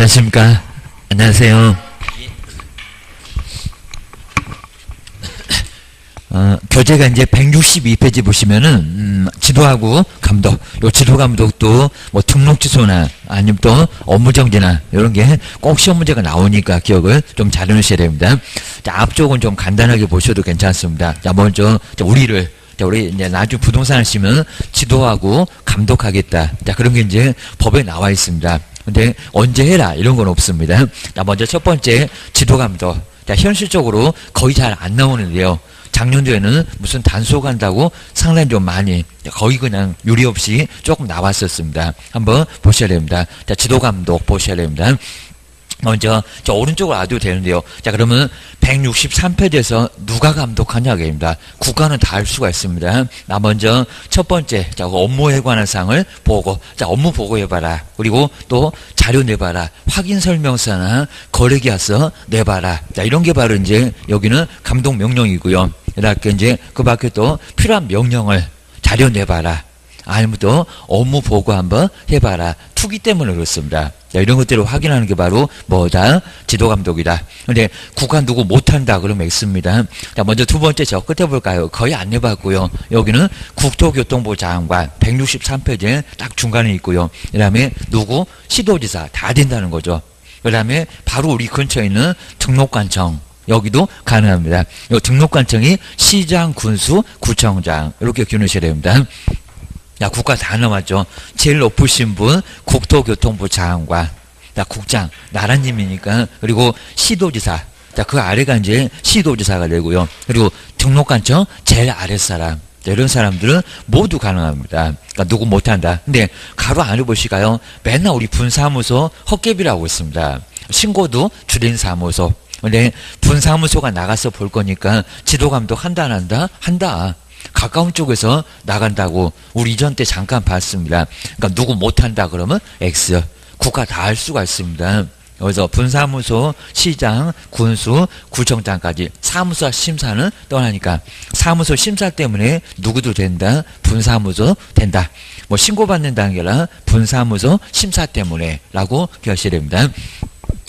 안녕하십니까. 안녕하세요. 교재가 이제 162페이지 보시면은, 지도하고 감독. 요 지도 감독도 뭐 등록 취소나 아니면 또 업무 정지나 이런 게 꼭 시험 문제가 나오니까 기억을 좀 잘 해놓으셔야 됩니다. 자, 앞쪽은 좀 간단하게 보셔도 괜찮습니다. 자, 먼저, 우리 이제 나중에 부동산 하시면 지도하고 감독하겠다. 자, 그런 게 이제 법에 나와 있습니다. 근데 언제 해라 이런 건 없습니다. 자, 먼저 첫 번째 지도 감독. 자, 현실적으로 거의 잘 안 나오는데요. 작년도에는 무슨 단속한다고 상당히 좀 많이 거의 그냥 유리 없이 조금 나왔었습니다. 한번 보셔야 됩니다. 자, 지도 감독 보셔야 됩니다. 먼저 저 오른쪽으로 놔도 되는데요. 자, 그러면 163페이지에서 누가 감독하냐입니다. 국가는 다 할 수가 있습니다. 나 먼저 첫 번째, 자, 업무에 관한 사항을 보고, 자, 업무 보고해봐라. 그리고 또 자료 내봐라. 확인 설명서나 거래계약서 내봐라. 자, 이런 게 바로 이제 여기는 감독 명령이고요. 이렇게 이제 그 밖에 또 필요한 명령을 자료 내봐라. 아니면 또 업무 보고 한번 해봐라. 투기 때문에 그렇습니다. 자, 이런 것들을 확인하는 게 바로 뭐다? 지도 감독이다. 근데 국가 누구 못한다 그러면 있습니다. 자, 먼저 두 번째 저 끝에 볼까요? 거의 안 해봤고요. 여기는 국토교통부 장관 163페이지에 딱 중간에 있고요. 그 다음에 누구? 시도지사 다 된다는 거죠. 그 다음에 바로 우리 근처에 있는 등록관청. 여기도 가능합니다. 이 등록관청이 시장, 군수, 구청장 이렇게 기억하셔야 됩니다. 야, 국가 다 남았죠. 제일 높으신 분 국토교통부 장관, 자, 국장 나라님이니까. 그리고 시도지사, 자, 그 아래가 이제 시도지사가 되고요. 그리고 등록관청 제일 아랫사람, 자, 이런 사람들은 모두 가능합니다. 그러니까 누구 못한다. 근데 가로 안 해보실까요? 맨날 우리 분사무소 헛개비라고 있습니다. 신고도 주된 사무소. 근데 분사무소가 나가서 볼 거니까 지도감독 한다 안 한다? 한다. 가까운 쪽에서 나간다고 우리 이전 때 잠깐 봤습니다. 그러니까 누구 못한다 그러면 X. 국가 다 할 수가 있습니다. 그래서 분사무소, 시장, 군수, 구청장까지 사무소 심사는 떠나니까 사무소 심사 때문에 누구도 된다. 분사무소 된다. 뭐 신고받는 단계라 분사무소 심사 때문에 라고 기억하셔야 됩니다.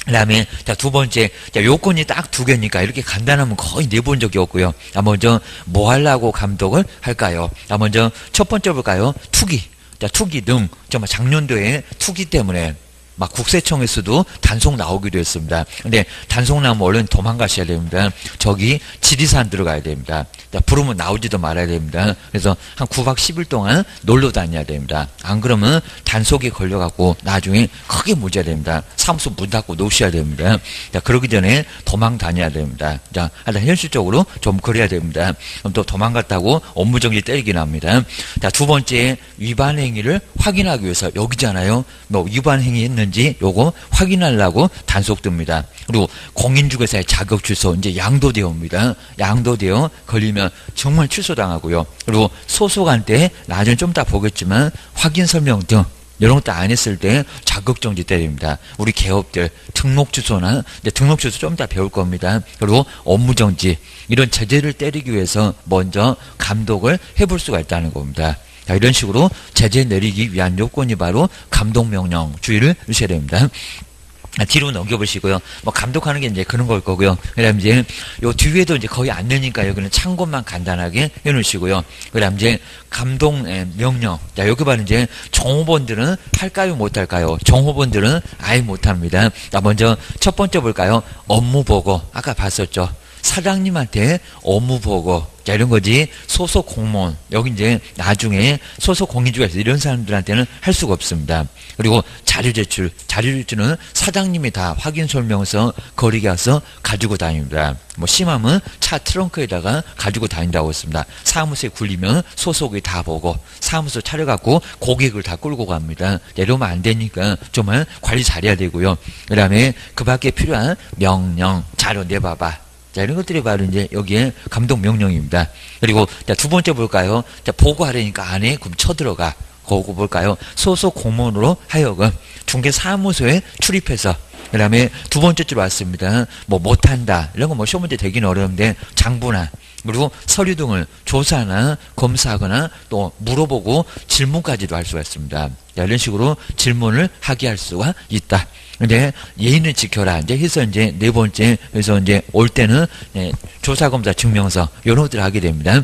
그 다음에, 자, 두 번째, 자, 요건이 딱 두 개니까 이렇게 간단하면 거의 내본 적이 없고요. 자, 먼저, 뭐 하려고 감독을 할까요? 자, 먼저, 첫 번째 볼까요? 투기. 자, 투기 등, 정말 작년도에 투기 때문에 막 국세청에서도 단속 나오기도 했습니다. 근데 단속 나오면 얼른 도망가셔야 됩니다. 저기 지리산 들어가야 됩니다. 자, 부르면 나오지도 말아야 됩니다. 그래서 한 9박 10일 동안 놀러 다녀야 됩니다. 안 그러면 단속에 걸려갖고 나중에 크게 문제가 됩니다. 사무소 문 닫고 놓으셔야 됩니다. 자, 그러기 전에 도망 다녀야 됩니다. 자, 하여튼 현실적으로 좀 그래야 됩니다. 그럼 또 도망갔다고 업무정지 때리긴 합니다. 자, 두 번째, 위반 행위를 확인하기 위해서 여기잖아요. 뭐 위반 행위 했는지 요거 확인하려고 단속 듭니다. 그리고 공인중개사의 자격 취소, 이제 양도대여입니다. 양도대여 걸리면 정말 취소당하고요. 그리고 소속한테 나중에 좀 이따 보겠지만 확인 설명 등 이런 것도 안 했을 때 자격정지 때립니다. 우리 개업들 등록 취소나 등록 취소 좀 이따 배울 겁니다. 그리고 업무정지 이런 제재를 때리기 위해서 먼저 감독을 해볼 수가 있다는 겁니다. 자, 이런 식으로 제재 내리기 위한 요건이 바로 감독명령 주의를 주셔야 됩니다. 뒤로 넘겨보시고요. 뭐 감독하는 게 이제 그런 걸 거고요. 그다음 이제 요 뒤에도 이제 거의 안 되니까 여기는 참고만 간단하게 해놓으시고요. 그다음 이제 감독 명령. 자, 여기 봐는 이제 종업원들은 할까요, 못할까요? 종업원들은 아예 못합니다. 자, 먼저 첫 번째 볼까요? 업무 보고. 아까 봤었죠. 사장님한테 업무 보고. 자, 이런 거지. 소속 공무원. 여기 이제 나중에 소속 공인중개사 이런 사람들한테는 할 수가 없습니다. 그리고 자료 제출. 자료 제출은 사장님이 다 확인 설명서, 거래계약서 가지고 다닙니다. 뭐 심하면 차 트렁크에다가 가지고 다닌다고 했습니다. 사무소에 굴리면 소속이 다 보고 사무소 차려갖고 고객을 다 끌고 갑니다. 이러면 안 되니까 정말 관리 잘해야 되고요. 그 다음에 그 밖에 필요한 명령, 자료 내봐봐. 자, 이런 것들이 바로 이제 여기에 감독 명령입니다. 그리고 자, 두 번째 볼까요? 자, 보고하려니까 안에 그럼 쳐들어가. 그거 볼까요? 소속 공무원으로 하여금 중개사무소에 출입해서 그 다음에 두 번째 줄 왔습니다. 뭐 못한다. 이런 거 뭐 시험 문제 되긴 어려운데 장부나 그리고 서류 등을 조사나 검사하거나 또 물어보고 질문까지도 할 수가 있습니다. 이런 식으로 질문을 하게 할 수가 있다. 근데 예의는 지켜라. 이제 해서 이제 네 번째, 그래서 이제 올 때는 조사검사 증명서, 이런 것들을 하게 됩니다.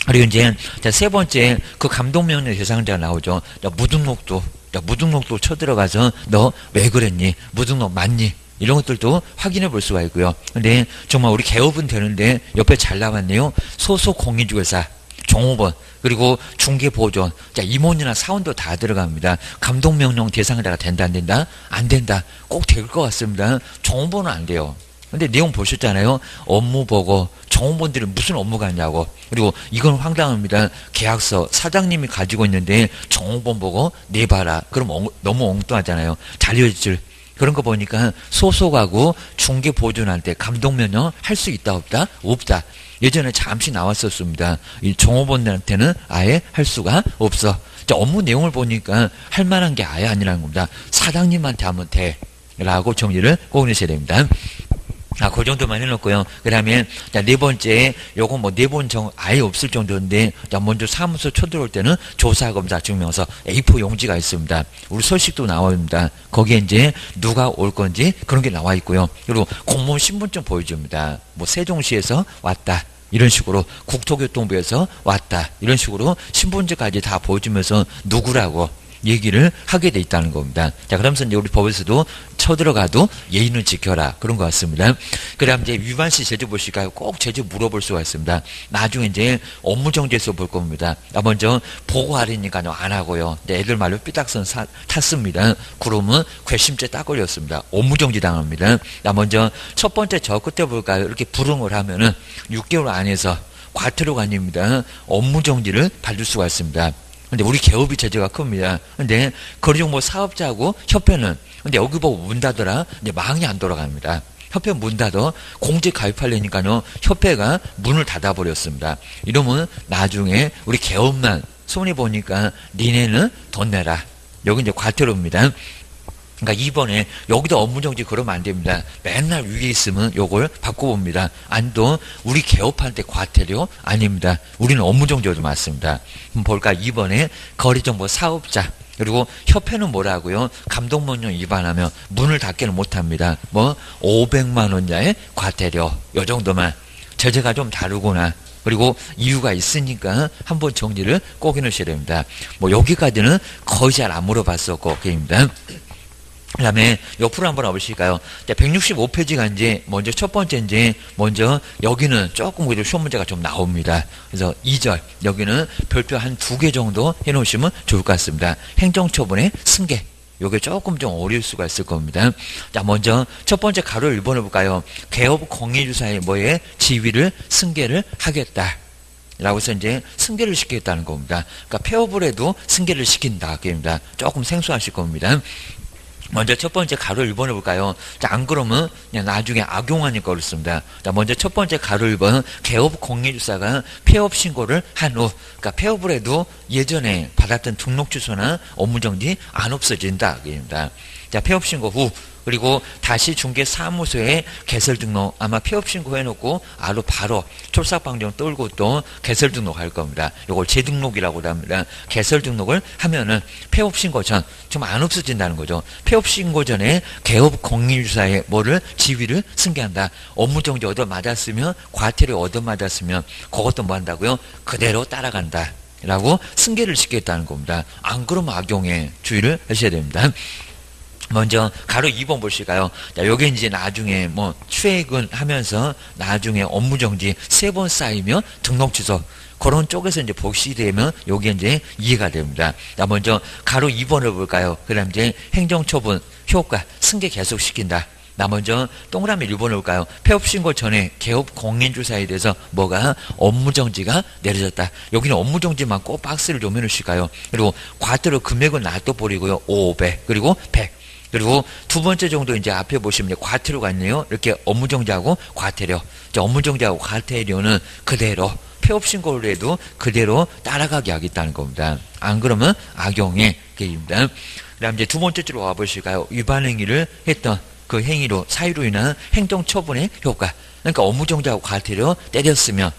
그리고 이제 세 번째, 그 감독명령 대상자가 나오죠. 무등록도 쳐들어가서 너 왜 그랬니? 무등록 맞니? 이런 것들도 확인해 볼 수가 있고요. 근데 정말 우리 개업은 되는데 옆에 잘 나왔네요. 소속 공인중개사, 종업원, 그리고 중개보존, 자, 임원이나 사원도 다 들어갑니다. 감독명령 대상자가 된다, 안 된다? 안 된다. 꼭 될 것 같습니다. 종업원은 안 돼요. 근데 내용 보셨잖아요. 업무 보고, 종업원들이 무슨 업무가 있냐고. 그리고 이건 황당합니다. 계약서 사장님이 가지고 있는데 종업원 보고 내봐라. 그럼 너무 엉뚱하잖아요. 자료실. 그런 거 보니까 소속하고 중개보존한테 감독명령 할 수 있다, 없다? 없다. 예전에 잠시 나왔었습니다. 이 종업원들한테는 아예 할 수가 없어. 업무 내용을 보니까 할 만한 게 아예 아니라는 겁니다. 사장님한테 하면 돼. 라고 정리를 꼭 해주셔야 됩니다. 그 정도만 해놓고요. 그 다음에, 네 번째, 요거 뭐 네 번 아예 없을 정도인데, 먼저 사무소 쳐들어올 때는 조사검사 증명서 A4 용지가 있습니다. 우리 서식도 나옵니다. 거기에 이제 누가 올 건지 그런 게 나와 있고요. 그리고 공무원 신분증 보여줍니다. 뭐 세종시에서 왔다. 이런 식으로 국토교통부에서 왔다. 이런 식으로 신분증까지 다 보여주면서 누구라고 얘기를 하게 돼 있다는 겁니다. 자, 그러면서 이제 우리 법에서도 쳐들어가도 예의는 지켜라. 그런 것 같습니다. 그 다음 이제 위반시 제재 보실까요? 꼭 제재 물어볼 수가 있습니다. 나중에 이제 업무정지에서 볼 겁니다. 먼저 보고하려니까요, 안 하고요. 애들 말로 삐딱선 탔습니다. 그러면 괘씸죄 딱 걸렸습니다. 업무정지 당합니다. 먼저 첫 번째 저 끝에 볼까요? 이렇게 불응을 하면은 6개월 안에서 과태료가 아닙니다. 업무정지를 받을 수가 있습니다. 근데 우리 개업이 제재가 큽니다. 근데 거리정보 사업자하고 협회는 근데 여기 보고 문 닫아라. 이제 망이 안 돌아갑니다. 협회 문 닫아 공제 가입하려니까요. 협회가 문을 닫아버렸습니다. 이러면 나중에 우리 개업만 손해 보니까 니네는 돈 내라. 여기 이제 과태료입니다. 그러니까 이번에 여기도 업무정지 그러면 안 됩니다. 맨날 위에 있으면 요걸 바꿔봅니다. 안도 우리 개업한테 과태료 아닙니다. 우리는 업무정지도 맞습니다. 그럼 볼까? 이번에 거리정보 사업자 그리고 협회는 뭐라고요? 감독명령 위반하면 문을 닫기는 못합니다. 뭐 500만 원자의 과태료 요 정도만. 제재가 좀 다르구나. 그리고 이유가 있으니까 한번 정리를 꼭 해놓으셔야 됩니다. 뭐 여기까지는 거의 잘 안 물어봤었고 그입니다. 그 다음에 옆으로 한번 와보실까요? 165페이지가 이제 먼저 첫 번째 이제 먼저 여기는 조금 그래도 시험 문제가 좀 나옵니다. 그래서 2절 여기는 별표 한 2개 정도 해놓으시면 좋을 것 같습니다. 행정처분의 승계. 요게 조금 좀 어려울 수가 있을 겁니다. 자, 먼저 첫 번째 가로 1번을 볼까요? 개업 공인주사의 뭐에 지위를 승계를 하겠다. 라고 해서 이제 승계를 시키겠다는 겁니다. 그러니까 폐업을 해도 승계를 시킨다. 그입니다. 조금 생소하실 겁니다. 먼저 첫 번째 가로 1번 해볼까요? 자, 안 그러면 그냥 나중에 악용하니까 그렇습니다. 자, 먼저 첫 번째 가로 1번 개업 공인주사가 폐업 신고를 한 후, 그러니까 폐업을 해도 예전에 받았던 등록 주소나 업무정지 안 없어진다. 그입니다. 자, 폐업 신고 후 그리고 다시 중개사무소에 개설 등록 아마 폐업 신고해놓고 바로 촐싹방정 떨고 또 개설 등록할 겁니다. 이걸 재등록이라고 합니다. 개설 등록을 하면은 폐업 신고 전 좀 안 없어진다는 거죠. 폐업 신고 전에 개업 공인주사에 뭐를 지위를 승계한다. 업무정지 얻어맞았으면 과태료 얻어맞았으면 그것도 뭐 한다고요? 그대로 따라간다. 라고 승계를 시키겠다는 겁니다. 안 그러면 악용에 주의를 하셔야 됩니다. 먼저 가로 2번 보실까요? 자, 요게 이제 나중에 뭐 출퇴근하면서 나중에 업무정지 3번 쌓이면 등록 취소 그런 쪽에서 이제 보시게 되면 요게 이제 이해가 됩니다. 자, 먼저 가로 2번을 볼까요? 그다음 이제 행정처분 효과 승계 계속시킨다. 나 먼저 동그라미 1번을 볼까요? 폐업신고 전에 개업 공인주사에 대해서 뭐가 업무정지가 내려졌다. 여기는 업무정지만 꼭 박스를 좀 해놓으실까요? 그리고 과태료 금액은 놔둬버리고요. 500 그리고 100 그리고 두 번째 정도 이제 앞에 보시면 과태료가 있네요. 이렇게 업무정지하고 과태료. 업무정지하고 과태료는 그대로 폐업신고를 해도 그대로 따라가게 하겠다는 겁니다. 안 그러면 악용의 계기입니다. 그 다음 이제 두 번째 줄로 와보실까요? 위반 행위를 했던 그 행위로 사유로 인한 행정처분의 효과. 그러니까 업무정지하고 과태료 때렸으면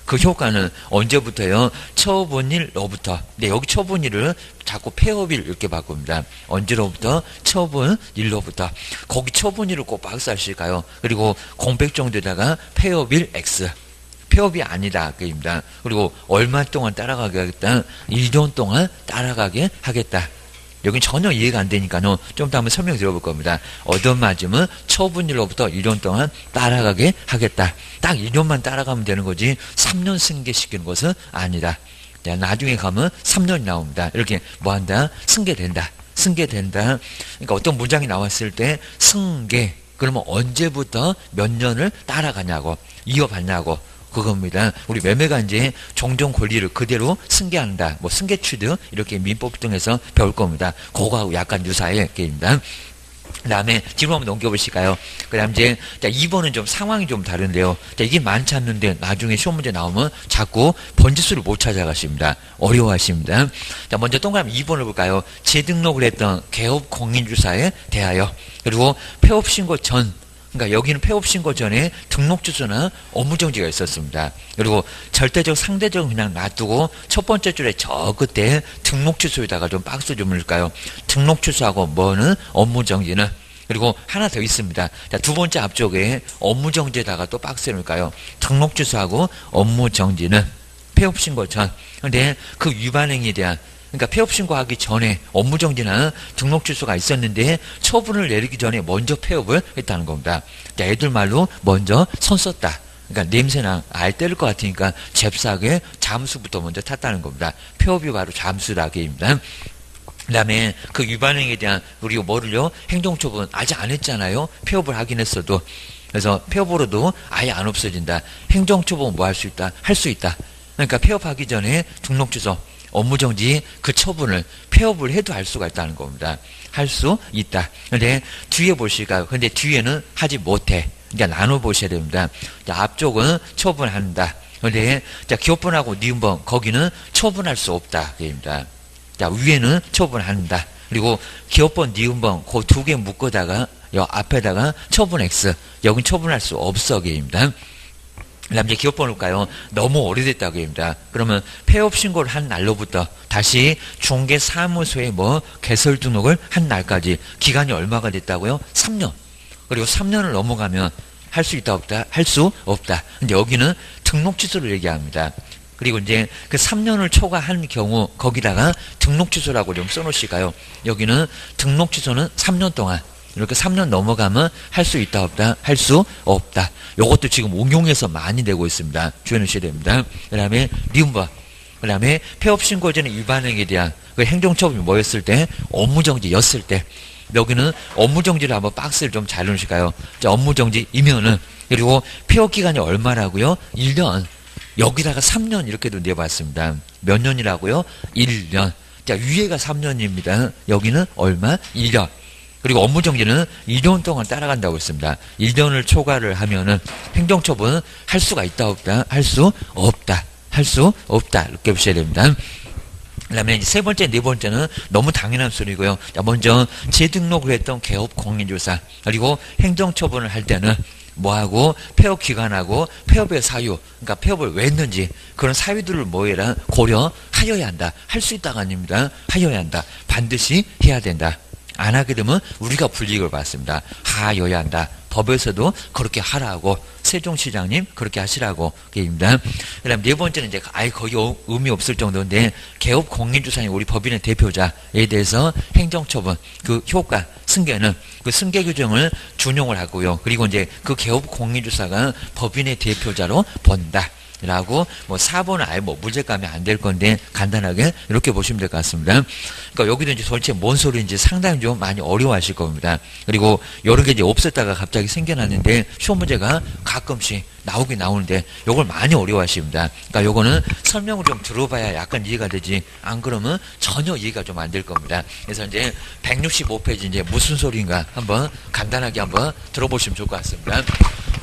그 효과는 언제부터요? 처분일로부터. 네, 여기 처분일을 자꾸 폐업일 이렇게 바꿉니다. 언제로부터? 처분일로부터. 거기 처분일을 꼭 박스하실까요? 그리고 공백 정도에다가 폐업일 X. 폐업이 아니다. 그입니다. 그리고 얼마 동안 따라가게 하겠다? 1년 동안 따라가게 하겠다. 여긴 전혀 이해가 안 되니까요. 좀 더 한번 설명 드려볼 겁니다. 얻어맞으면 처분일로부터 1년 동안 따라가게 하겠다. 딱 1년만 따라가면 되는 거지 3년 승계시키는 것은 아니다. 나중에 가면 3년이 나옵니다. 이렇게 뭐한다? 승계된다. 승계된다. 그러니까 어떤 문장이 나왔을 때 승계. 그러면 언제부터 몇 년을 따라가냐고 이어받냐고 그겁니다. 우리 매매가 이제 종종 권리를 그대로 승계한다. 뭐 승계취득 이렇게 민법 등에서 배울 겁니다. 그거하고 약간 유사의 게임입니다. 그 다음에 뒤로 한번 넘겨보실까요? 그 다음 이제 2번은 좀 상황이 좀 다른데요. 이게 많지 않는데 나중에 시험 문제 나오면 자꾸 번지수를 못 찾아가십니다. 어려워하십니다. 자, 먼저 동그라미 2번을 볼까요? 재등록을 했던 개업 공인주사에 대하여 그리고 폐업신고 전 그러니까 여기는 폐업신고 전에 등록주소나 업무정지가 있었습니다. 그리고 절대적 상대적 그냥 놔두고 첫 번째 줄에 저 끝에 등록주소에다가 좀 박스 좀 넣을까요? 등록주소하고 뭐는 업무정지는 그리고 하나 더 있습니다. 자, 두 번째 앞쪽에 업무정지에다가 또 박스 넣을까요? 등록주소하고 업무정지는 폐업신고 전. 근데 그 위반행위에 대한 그러니까 폐업신고하기 전에 업무정지나 등록주소가 있었는데 처분을 내리기 전에 먼저 폐업을 했다는 겁니다. 자, 애들 말로 먼저 손 썼다. 그러니까 냄새나 알 때릴 것 같으니까 잽싸게 잠수부터 먼저 탔다는 겁니다. 폐업이 바로 잠수라기입니다. 그 다음에 그 위반행위에 대한 우리가 뭐를요? 행정처분 아직 안 했잖아요. 폐업을 하긴 했어도. 그래서 폐업으로도 아예 안 없어진다. 행정처분 뭐 할 수 있다? 할 수 있다. 그러니까 폐업하기 전에 등록주소 업무정지 그 처분을 폐업을 해도 할 수가 있다는 겁니다. 할 수 있다. 근데 뒤에 보실까요? 근데 뒤에는 하지 못해. 그러니까 나눠 보셔야 됩니다. 자, 앞쪽은 처분한다. 근데 자, 기업번하고 니은번 거기는 처분할 수 없다. 그입니다. 자, 위에는 처분한다. 그리고 기업번, 니은번 그 두 개 묶어다가 여 앞에다가 처분 X. 여긴 처분할 수 없어. 그입니다. 그 다음 이제 기업번호 볼까요? 너무 오래됐다고 합니다. 그러면 폐업 신고를 한 날로부터 다시 중개사무소에 뭐 개설 등록을 한 날까지 기간이 얼마가 됐다고요? 3년. 그리고 3년을 넘어가면 할 수 있다 없다? 할 수 없다. 근데 여기는 등록 취소를 얘기합니다. 그리고 이제 그 3년을 초과한 경우 거기다가 등록 취소라고 좀 써놓으실까요? 여기는 등록 취소는 3년 동안 이렇게 3년 넘어가면 할 수 있다 없다? 할 수 없다. 요것도 지금 응용해서 많이 되고 있습니다. 주의해 주셔야 됩니다. 그 다음에 리움바. 그 다음에 폐업신고 전에 위반행위에 대한 그 행정처분이 뭐였을 때? 업무정지였을 때. 여기는 업무정지를 한번 박스를 좀 잘 넣으실까요? 자, 업무정지이면은 그리고 폐업기간이 얼마라고요? 1년. 여기다가 3년 이렇게도 내봤습니다. 몇 년이라고요? 1년. 자, 위에가 3년입니다. 여기는 얼마? 1년. 그리고 업무정지는 2년 동안 따라간다고 했습니다. 1년을 초과를 하면은 행정처분 할 수가 있다 없다? 할 수 없다. 할 수 없다. 이렇게 보셔야 됩니다. 그 다음에 세 번째, 네 번째는 너무 당연한 소리고요. 자, 먼저 재등록을 했던 개업 공인조사 그리고 행정처분을 할 때는 뭐하고 폐업 기간하고 폐업의 사유 그러니까 폐업을 왜 했는지 그런 사유들을 뭐해라 고려하여야 한다. 할 수 있다가 아닙니다. 하여야 한다. 반드시 해야 된다. 안 하게 되면 우리가 불이익을 받습니다. 하여야 한다. 법에서도 그렇게 하라고 세종시장님 그렇게 하시라고 얘기입니다. 그 다음 네 번째는 이제 아예 거의 의미 없을 정도인데 개업 공인주사인 우리 법인의 대표자에 대해서 행정처분 그 효과 승계는 그 승계 규정을 준용을 하고요. 그리고 이제 그 개업 공인주사가 법인의 대표자로 본다. 라고 뭐 4번은 아예 뭐 문제감이 안 될 건데 간단하게 이렇게 보시면 될 것 같습니다. 그러니까 여기도 이제 도대체 뭔 소리인지 상당히 좀 많이 어려워하실 겁니다. 그리고 여러 개 이제 없었다가 갑자기 생겨났는데 시험 문제가 가끔씩 나오긴 나오는데 요걸 많이 어려워하십니다. 그러니까 요거는 설명을 좀 들어봐야 약간 이해가 되지 안 그러면 전혀 이해가 좀 안 될 겁니다. 그래서 이제 165페이지 이제 무슨 소리인가 한번 간단하게 한번 들어보시면 좋을 것 같습니다.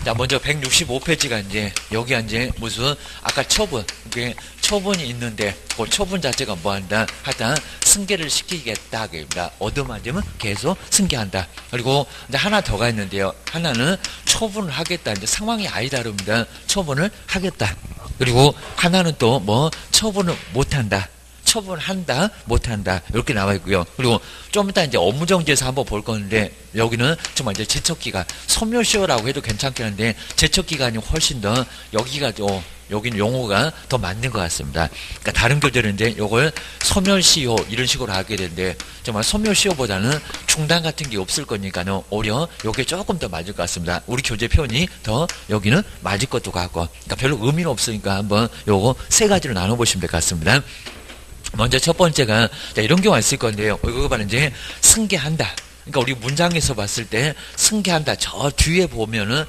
자, 먼저 165페이지가 이제 여기가 이제 무슨 아까 처분 이게 처분이 있는데 그 처분 자체가 뭐한다 하여튼 승계를 시키겠다 하겠습니다. 얻어맞으면 계속 승계한다. 그리고 이제 하나 더가 있는데요. 하나는 처분을 하겠다. 이제 상황이 아예 다릅니다. 처분을 하겠다. 그리고 하나는 또 뭐 처분을 못한다. 처분한다, 못한다, 이렇게 나와 있고요. 그리고 좀 이따 이제 업무정지에서 한번 볼 건데, 여기는 정말 이제 제척기간, 소멸시효라고 해도 괜찮겠는데, 제척기간이 훨씬 더, 여기가 좀, 여기는 용어가 더 맞는 것 같습니다. 그러니까 다른 교재는 이제 요걸 소멸시효, 이런 식으로 하게 되는데, 정말 소멸시효보다는 중단 같은 게 없을 거니까요, 오히려 요게 조금 더 맞을 것 같습니다. 우리 교재 표현이 더 여기는 맞을 것도 같고, 그러니까 별로 의미는 없으니까 한번 요거 세 가지로 나눠보시면 될 것 같습니다. 먼저 첫 번째가 이런 경우가 있을 건데요. 이거 봐는 이제 승계한다. 그러니까 우리 문장에서 봤을 때 승계한다. 저 뒤에 보면은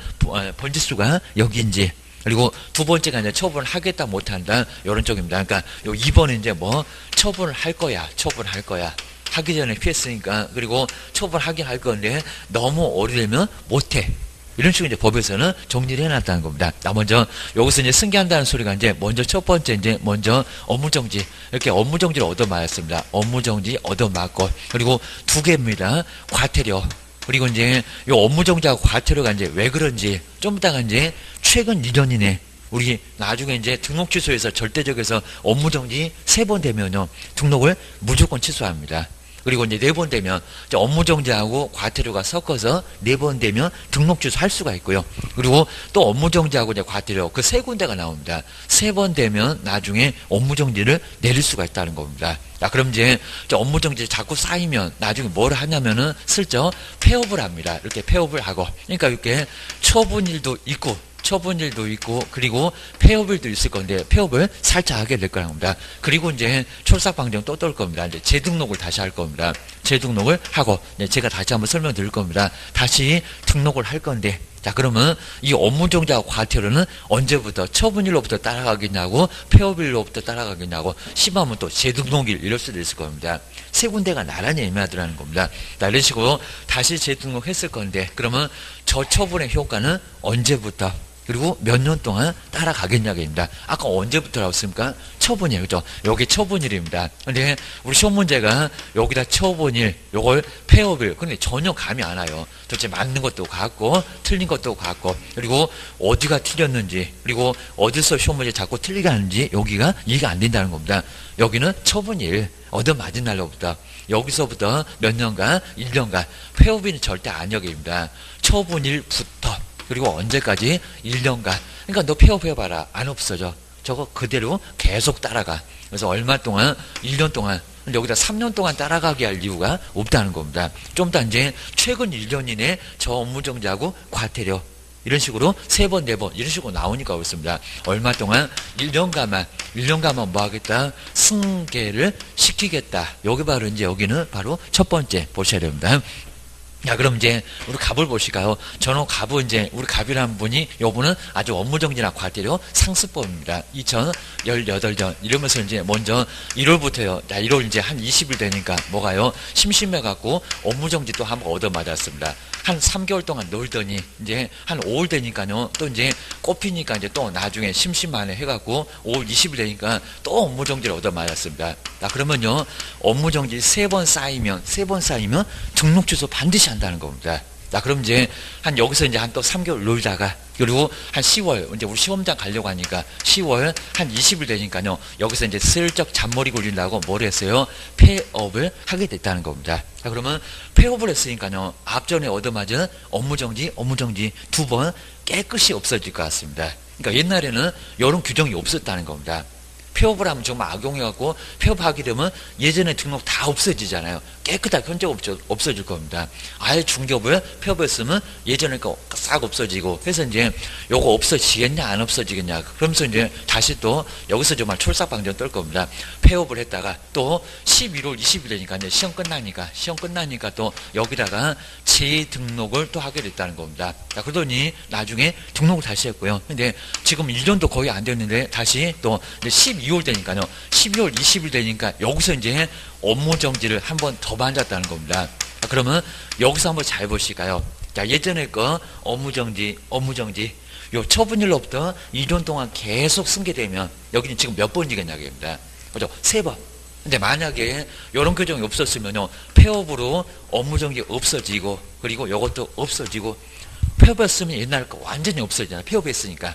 번지수가 여기인지. 그리고 두 번째가 이제 처분하겠다 못한다. 이런 쪽입니다. 그러니까 요 2번은 이제 뭐 처분을 할 거야. 처분할 거야. 하기 전에 피했으니까. 그리고 처분하긴 할 건데 너무 오래되면 못해. 이런 식으로 이제 법에서는 정리를 해놨다는 겁니다. 먼저, 여기서 이제 승계한다는 소리가 이제 먼저 첫 번째 이제 먼저 업무정지. 이렇게 업무정지를 얻어맞았습니다. 업무정지 얻어맞고. 그리고 두 개입니다. 과태료. 그리고 이제 이 업무정지하고 과태료가 이제 왜 그런지 좀 이따가 이제 최근 2년 이내 우리 나중에 이제 등록 취소해서 절대적에서 업무정지 3번 되면요. 등록을 무조건 취소합니다. 그리고 이제 4번 되면 업무정지하고 과태료가 섞어서 4번 되면 등록 취소할 수가 있고요. 그리고 또 업무정지하고 이제 과태료 그 3군데가 나옵니다. 3번 되면 나중에 업무정지를 내릴 수가 있다는 겁니다. 그럼 이제 업무정지 자꾸 쌓이면 나중에 뭘 하냐면은 슬쩍 폐업을 합니다. 이렇게 폐업을 하고. 그러니까 이렇게 처분일도 있고 처분일도 있고 그리고 폐업일도 있을 건데 폐업을 살짝 하게 될 거랍니다. 그리고 이제 출삭방정 또 뜰 겁니다. 이제 재등록을 다시 할 겁니다. 재등록을 하고 제가 다시 한번 설명드릴 겁니다. 다시 등록을 할 건데 자 그러면 이 업무정지하고 과태료는 언제부터 처분일로부터 따라가겠냐고 폐업일로부터 따라가겠냐고 심하면 또 재등록일 이럴 수도 있을 겁니다. 세 군데가 나란히 애매하더라는 겁니다. 자, 이런 식으로 다시 재등록했을 건데 그러면 저 처분의 효과는 언제부터 그리고 몇 년 동안 따라가겠냐입니다. 아까 언제부터라고 했습니까? 처분이에요. 그죠? 여기 처분일입니다. 근데 우리 시험 문제가 여기다 처분일, 요걸 폐업일. 근데 전혀 감이 안 와요. 도대체 맞는 것도 같고, 틀린 것도 같고, 그리고 어디가 틀렸는지, 그리고 어디서 시험 문제 자꾸 틀리게 하는지 여기가 이해가 안 된다는 겁니다. 여기는 처분일, 얻어맞은 날로부터 여기서부터 몇 년간, 1년간 폐업일은 절대 아니여기입니다. 처분일부터 그리고 언제까지? 1년간. 그러니까 너 폐업해봐라. 안 없어져. 저거 그대로 계속 따라가. 그래서 얼마 동안? 1년 동안. 근데 여기다 3년 동안 따라가게 할 이유가 없다는 겁니다. 좀 이따 이제 최근 1년 이내 저 업무정지하고 과태료. 이런 식으로 3번, 4번 이런 식으로 나오니까 그렇습니다. 얼마 동안? 1년간만 뭐 하겠다? 승계를 시키겠다. 여기 바로 이제 여기는 바로 첫 번째 보셔야 됩니다. 자, 그럼 이제 우리 갑을 보실까요? 저는 갑은 이제 우리 갑이라는 분이 요분은 아주 업무정지나 과태료 상습범입니다. 2018년 이러면서 이제 먼저 1월부터요. 자, 1월 이제 한 20일 되니까 뭐가요? 심심해갖고 업무정지 또 한번 얻어맞았습니다. 한 3개월 동안 놀더니 이제 한 5월 되니까요. 또 이제 꼽히니까 이제 또 나중에 심심만해 해갖고 5월 20일 되니까 또 업무정지를 얻어맞았습니다. 자, 그러면요. 업무정지 3번 쌓이면 등록 취소 반드시 한다는 겁니다. 자, 그럼 이제 한 여기서 이제 한 또 3개월 놀다가 그리고 한 10월 이제 우리 시험장 가려고 하니까 10월 한 20일 되니까요. 여기서 이제 슬쩍 잔머리 굴린다고 뭘 했어요? 폐업을 하게 됐다는 겁니다. 자, 그러면 폐업을 했으니까요. 앞전에 얻어맞은 업무정지 2번 깨끗이 없어질 것 같습니다. 그러니까 옛날에는 이런 규정이 없었다는 겁니다. 폐업을 하면 정말 악용해갖고 폐업하게 되면 예전에 등록 다 없어지잖아요. 깨끗하게 현재 없어질 겁니다. 아예 중개업을 폐업했으면 예전에 거 싹 없어지고 해서 이제 요거 없어지겠냐 안 없어지겠냐 그러면서 이제 다시 또 여기서 정말 출삭방정 뜰 겁니다. 폐업을 했다가 또 11월 20일 되니까 이제 시험 끝나니까 또 여기다가 재등록을 또 하게 됐다는 겁니다. 자, 그러더니 나중에 등록을 다시 했고요. 근데 지금 1년도 거의 안 됐는데 다시 또 이제 12월 되니까요. 12월 20일 되니까 여기서 이제 업무정지를 한 번 더 만졌다는 겁니다. 자, 그러면 여기서 한번 잘 보실까요? 자, 예전에 거 업무정지 요 처분일로부터 2년 동안 계속 승계되면 여기는 지금 몇 번이겠냐입니다. 그죠? 3번. 근데 만약에 이런 규정이 없었으면요. 폐업으로 업무정지 없어지고 그리고 이것도 없어지고 폐업했으면 옛날 거 완전히 없어지잖아요. 폐업했으니까.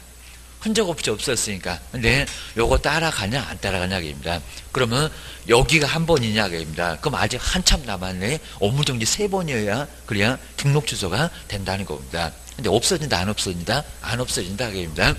흔적 없이 없었으니까. 근데 요거 따라가냐 안 따라가냐 입니다. 그러면 여기가 한 번이냐 입니다. 그럼 아직 한참 남았네. 업무정지 3번이어야 그래야 등록 취소가 된다는 겁니다. 근데 없어진다 안 없어진다? 안 없어진다 입니다.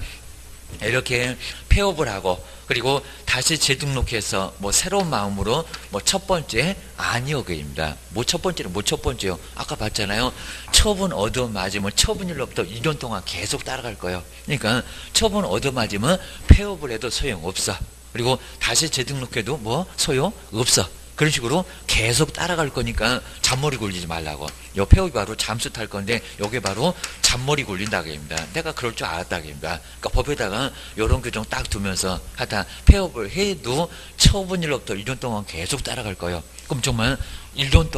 이렇게 폐업을 하고 그리고 다시 재등록해서 뭐 새로운 마음으로 뭐 첫 번째 아니요 그입니다. 뭐 첫 번째는 뭐 첫 번째요. 아까 봤잖아요. 처분 얻어맞으면 처분일로부터 1년 동안 계속 따라갈 거예요. 그러니까 처분 얻어맞으면 폐업을 해도 소용없어. 그리고 다시 재등록해도 뭐 소용없어. 그런 식으로 계속 따라갈 거니까 잔머리 굴리지 말라고. 요 폐업이 바로 잠수 탈 건데 요게 바로 잔머리 굴린다고 합니다. 내가 그럴 줄 알았다고 합니다. 그러니까 법에다가 요런 규정 딱 두면서 하여튼 폐업을 해도 처분일로부터 1년 동안 계속 따라갈 거예요. 그럼 정말 1년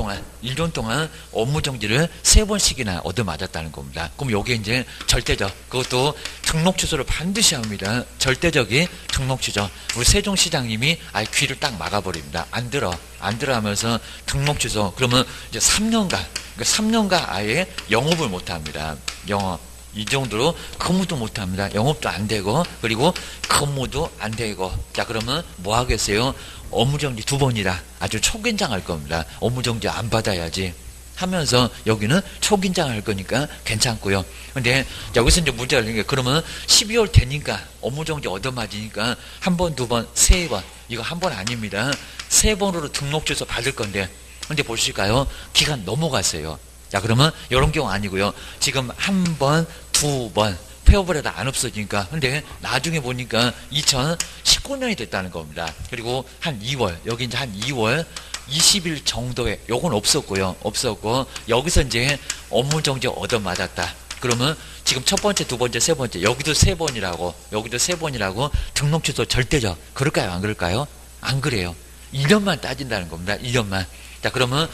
동안 업무정지를 3번씩이나 얻어맞았다는 겁니다. 그럼 요게 이제 절대적, 그것도 등록 취소를 반드시 합니다. 절대적인 등록 취소. 우리 세종시장님이 아예 귀를 딱 막아버립니다. 안 들어 하면서 등록 취소. 그러면 이제 3년간, 그러니까 3년간 아예 영업을 못 합니다. 영업. 이 정도로 근무도 못 합니다. 영업도 안 되고, 그리고 근무도 안 되고. 자, 그러면 뭐 하겠어요? 업무정지 2번이다. 아주 초긴장할 겁니다. 업무정지 안 받아야지 하면서 여기는 초긴장할 거니까 괜찮고요. 근데 여기서 이제 문제가 되는 게 그러면 12월 되니까 업무정지 얻어맞으니까 1번, 2번, 3번. 이거 1번 아닙니다. 3번으로 등록 취소 받을 건데 근데 보실까요? 기간 넘어갔어요. 자, 그러면 이런 경우 아니고요. 지금 1번, 2번 폐업을 해도 안 없어지니까. 근데 나중에 보니까 2019년이 됐다는 겁니다. 그리고 한 2월, 여기 이제 한 2월 20일 정도에 요건 없었고 여기서 이제 업무정지 얻어맞았다. 그러면 지금 첫 번째, 두 번째, 세 번째 여기도 3번이라고 등록 취소 절대적. 그럴까요? 안 그럴까요? 안 그래요. 1년만 따진다는 겁니다. 1년만. 자, 그러면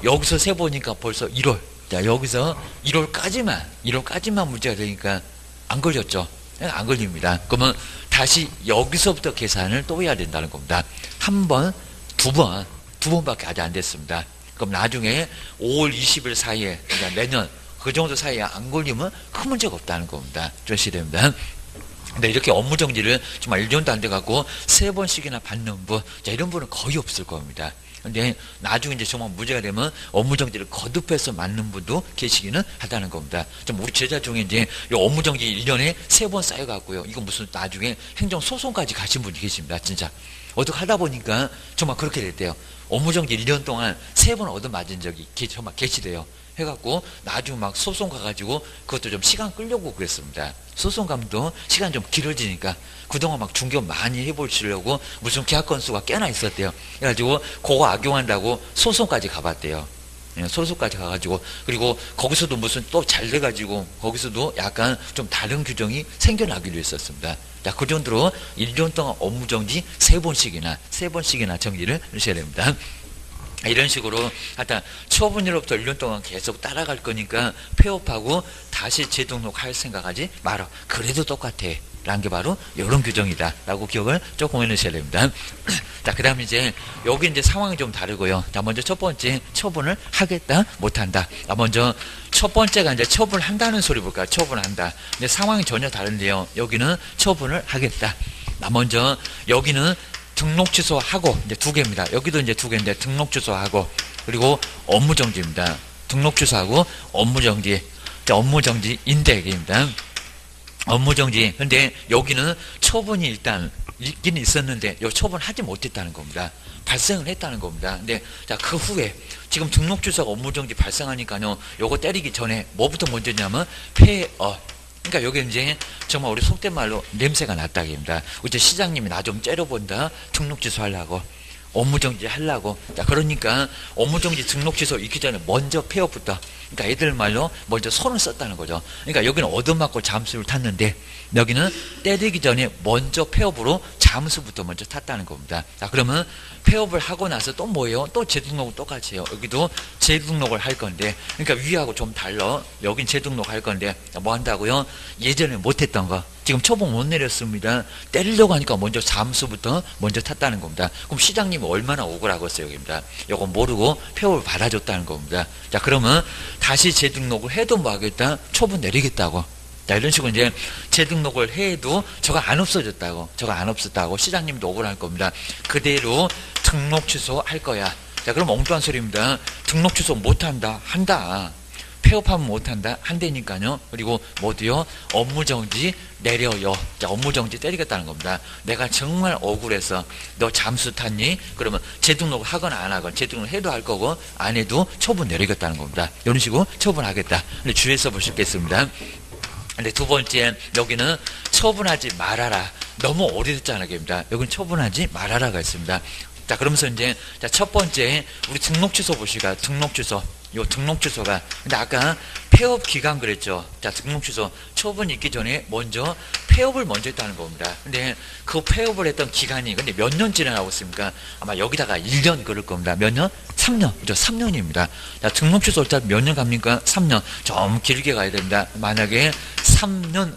여기서 3번이니까 벌써 1월. 자, 여기서 1월까지만 문제가 되니까 안 걸렸죠. 안 걸립니다. 그러면 다시 여기서부터 계산을 또 해야 된다는 겁니다. 1번, 2번밖에 아직 안 됐습니다. 그럼 나중에 5월 20일 사이에, 그러니까 내년 그 정도 사이에 안 걸리면 큰 문제가 없다는 겁니다. 조심해야 됩니다. 근데 이렇게 업무정지를 정말 1년도 안 돼갖고 3번씩이나 받는 분, 자, 이런 분은 거의 없을 겁니다. 근데 나중에 이제 정말 문제가 되면 업무정지를 거듭해서 맞는 분도 계시기는 하다는 겁니다. 좀 우리 제자 중에 이제 이 업무정지 1년에 3번 쌓여갖고요. 이거 무슨 나중에 행정소송까지 가신 분이 계십니다. 진짜. 어떻게 하다 보니까 정말 그렇게 됐대요. 업무정지 1년 동안 3번 얻어맞은 적이 정말 계시대요. 해갖고 나중에 막 소송 가가지고 그것도 좀 시간 끌려고 그랬습니다. 소송 가면도 시간 좀 길어지니까 그동안 막 중개업 많이 해보시려고 무슨 계약 건수가 꽤나 있었대요. 그래가지고 그거 악용한다고 소송까지 가봤대요. 소송까지 가가지고 그리고 거기서도 무슨 또 잘 돼가지고 거기서도 약간 좀 다른 규정이 생겨나기로 했었습니다. 자, 그 정도로 1년 동안 업무정지 3번씩이나 정리를 하셔야 됩니다. 이런 식으로 하여튼 처분일로부터 1년 동안 계속 따라갈 거니까 폐업하고 다시 재등록할 생각하지 말아. 그래도 똑같아 라는 게 바로 이런 규정이다 라고 기억을 조금 해놓으셔야 됩니다. 자, 그 다음에 이제 여기 이제 상황이 좀 다르고요. 자, 먼저 첫 번째 처분을 하겠다 못한다. 자, 먼저 첫 번째가 이제 처분을 한다는 소리 볼까요? 처분한다. 근데 상황이 전혀 다른데요. 여기는 처분을 하겠다. 자, 먼저 여기는 등록 취소하고 이제 2개입니다. 여기도 이제 2개인데 등록 취소하고 그리고 업무정지입니다. 등록 취소하고 업무정지. 자, 업무정지인데 얘기입니다. 업무정지. 근데 여기는 처분이 일단 있긴 있었는데 요 처분하지 못했다는 겁니다. 발생을 했다는 겁니다. 근데 자, 그 후에 지금 등록 취소가 업무정지 발생하니까요. 요거 때리기 전에 뭐부터 먼저냐면 폐업. 그러니까 여기 이제 정말 우리 속된 말로 냄새가 났다기입니다. 이제 시장님이 나 좀 째려본다. 등록 취소하려고. 업무정지 하려고. 자, 그러니까 업무정지 등록 취소 있기 전에 먼저 폐업부터. 그러니까 애들 말로 먼저 손을 썼다는 거죠. 그러니까 여기는 얻어맞고 잠수를 탔는데 여기는 때리기 전에 먼저 폐업으로 잠수부터 먼저 탔다는 겁니다. 자, 그러면 폐업을 하고 나서 또 뭐예요? 또 재등록은 똑같이 해요. 여기도 재등록을 할 건데, 그러니까 위하고 좀 달라. 여긴 재등록 할 건데, 뭐 한다고요? 예전에 못했던 거. 지금 처분 못 내렸습니다. 때리려고 하니까 먼저 잠수부터 먼저 탔다는 겁니다. 그럼 시장님이 얼마나 억울하겠어요, 여기입니다. 이거 모르고 폐업을 받아줬다는 겁니다. 자, 그러면 다시 재등록을 해도 뭐 하겠다? 처분 내리겠다고. 자, 이런 식으로 이제 재등록을 해도 저거 안 없어졌다고, 저거 안 없었다고 시장님도 억울할 겁니다. 그대로 등록 취소할 거야. 자, 그럼 엉뚱한 소리입니다. 등록 취소 못한다, 한다. 폐업하면 못한다, 한다니까요. 그리고 뭐도요? 업무정지 내려요. 자, 업무정지 때리겠다는 겁니다. 내가 정말 억울해서 너 잠수 탔니? 그러면 재등록을 하거나 안 하거나, 재등록을 해도 할 거고 안 해도 처분 내리겠다는 겁니다. 이런 식으로 처분하겠다. 근데 주의해서 보시겠습니다. 근데 두 번째, 여기는 처분하지 말아라. 너무 오래됐잖아요. 여기는 처분하지 말아라가 있습니다. 자, 그러면서 이제, 자, 첫 번째, 우리 등록 취소 보시가, 등록 취소. 요 등록 취소가, 근데 아까 폐업 기간 그랬죠. 자, 등록 취소. 처분이 있기 전에 먼저 폐업을 먼저 했다는 겁니다. 근데 그 폐업을 했던 기간이, 근데 몇 년 지나고 있습니까? 아마 여기다가 1년 그럴 겁니다. 몇 년? 3년. 그죠? 3년입니다. 자, 등록 취소 일단 몇 년 갑니까? 3년. 좀 길게 가야 됩니다. 만약에 3년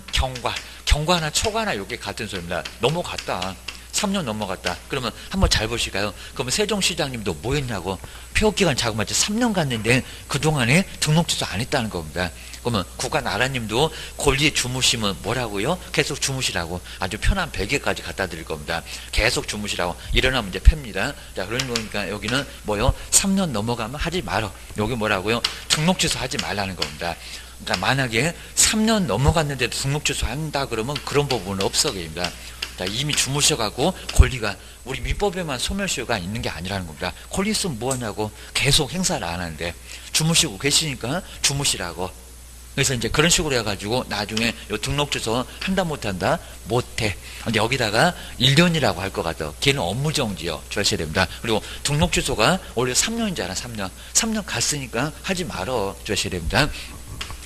경과나 초과나 요게 같은 소리입니다. 넘어갔다. 3년 넘어갔다. 그러면 한번 잘 보실까요? 그러면 세종시장님도 뭐 했냐고. 폐업기간 자그마치 3년 갔는데 그동안에 등록 취소 안 했다는 겁니다. 그러면 국가나라님도 권리에 주무시면 뭐라고요? 계속 주무시라고. 아주 편한 베개까지 갖다 드릴 겁니다. 계속 주무시라고. 일어나면 이제 팹니다. 자, 그러니까 여기는 뭐요? 3년 넘어가면 하지 말어. 여기 뭐라고요? 등록 취소 하지 말라는 겁니다. 그러니까 만약에 3년 넘어갔는데도 등록 취소 한다 그러면 그런 부분은 없어 계십니다. 자, 이미 주무셔가고 권리가 우리 민법에만 소멸시효가 있는 게 아니라는 겁니다. 권리 있으면 뭐하냐고. 계속 행사를 안 하는데 주무시고 계시니까 주무시라고. 그래서 이제 그런 식으로 해가지고 나중에 요 등록 취소 한다 못한다 못해. 근데 여기다가 1년이라고 할 것 같아. 걔는 업무정지요. 조하셔야 됩니다. 그리고 등록 취소가 원래 3년이잖아. 3년 갔으니까 하지 말어. 조하셔야 됩니다.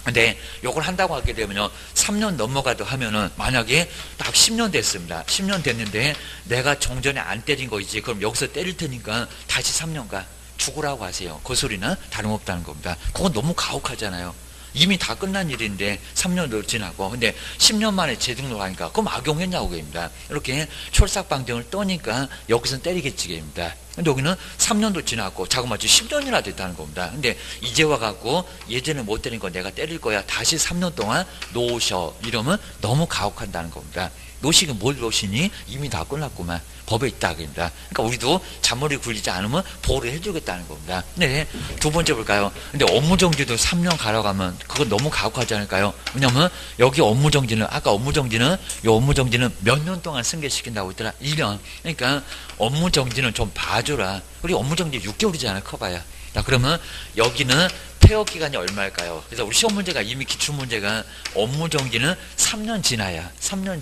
근데 요걸 한다고 하게 되면요, 3년 넘어가도 하면은 만약에 딱 10년 됐습니다. 10년 됐는데 내가 정전에 안 때린 거이지. 그럼 여기서 때릴 테니까 다시 3년간 죽으라고 하세요. 그 소리는 다름없다는 겁니다. 그건 너무 가혹하잖아요. 이미 다 끝난 일인데 3년도 지나고. 근데 10년 만에 재등록하니까 그럼 악용했냐고 그입니다. 이렇게 촐싹방정을 떠니까 여기서는 때리겠지 그입니다. 근데 여기는 3년도 지났고 자그마치 10년이나 됐다는 겁니다. 근데 이제 와갖고 예전에 못 때린 거 내가 때릴 거야. 다시 3년 동안 놓으셔. 이러면 너무 가혹한다는 겁니다. 노식은 뭘 노시니? 이미 다 끝났구만. 법에 있다 그럽니다. 그러니까 우리도 잔머리 굴리지 않으면 보호를 해주겠다는 겁니다. 네, 두 번째 볼까요? 근데 업무정지도 3년 가려가면 그건 너무 가혹하지 않을까요? 왜냐면 여기 업무정지는, 아까 업무정지는 이 업무정지는 몇 년 동안 승계시킨다고 했더라? 1년. 그러니까 업무정지는 좀 봐줘라. 우리 업무정지 6개월이잖아요. 커봐야. 자, 그러면 여기는 폐업 기간이 얼마일까요? 그래서 우리 시험 문제가 이미 기출문제가 업무정지는 3년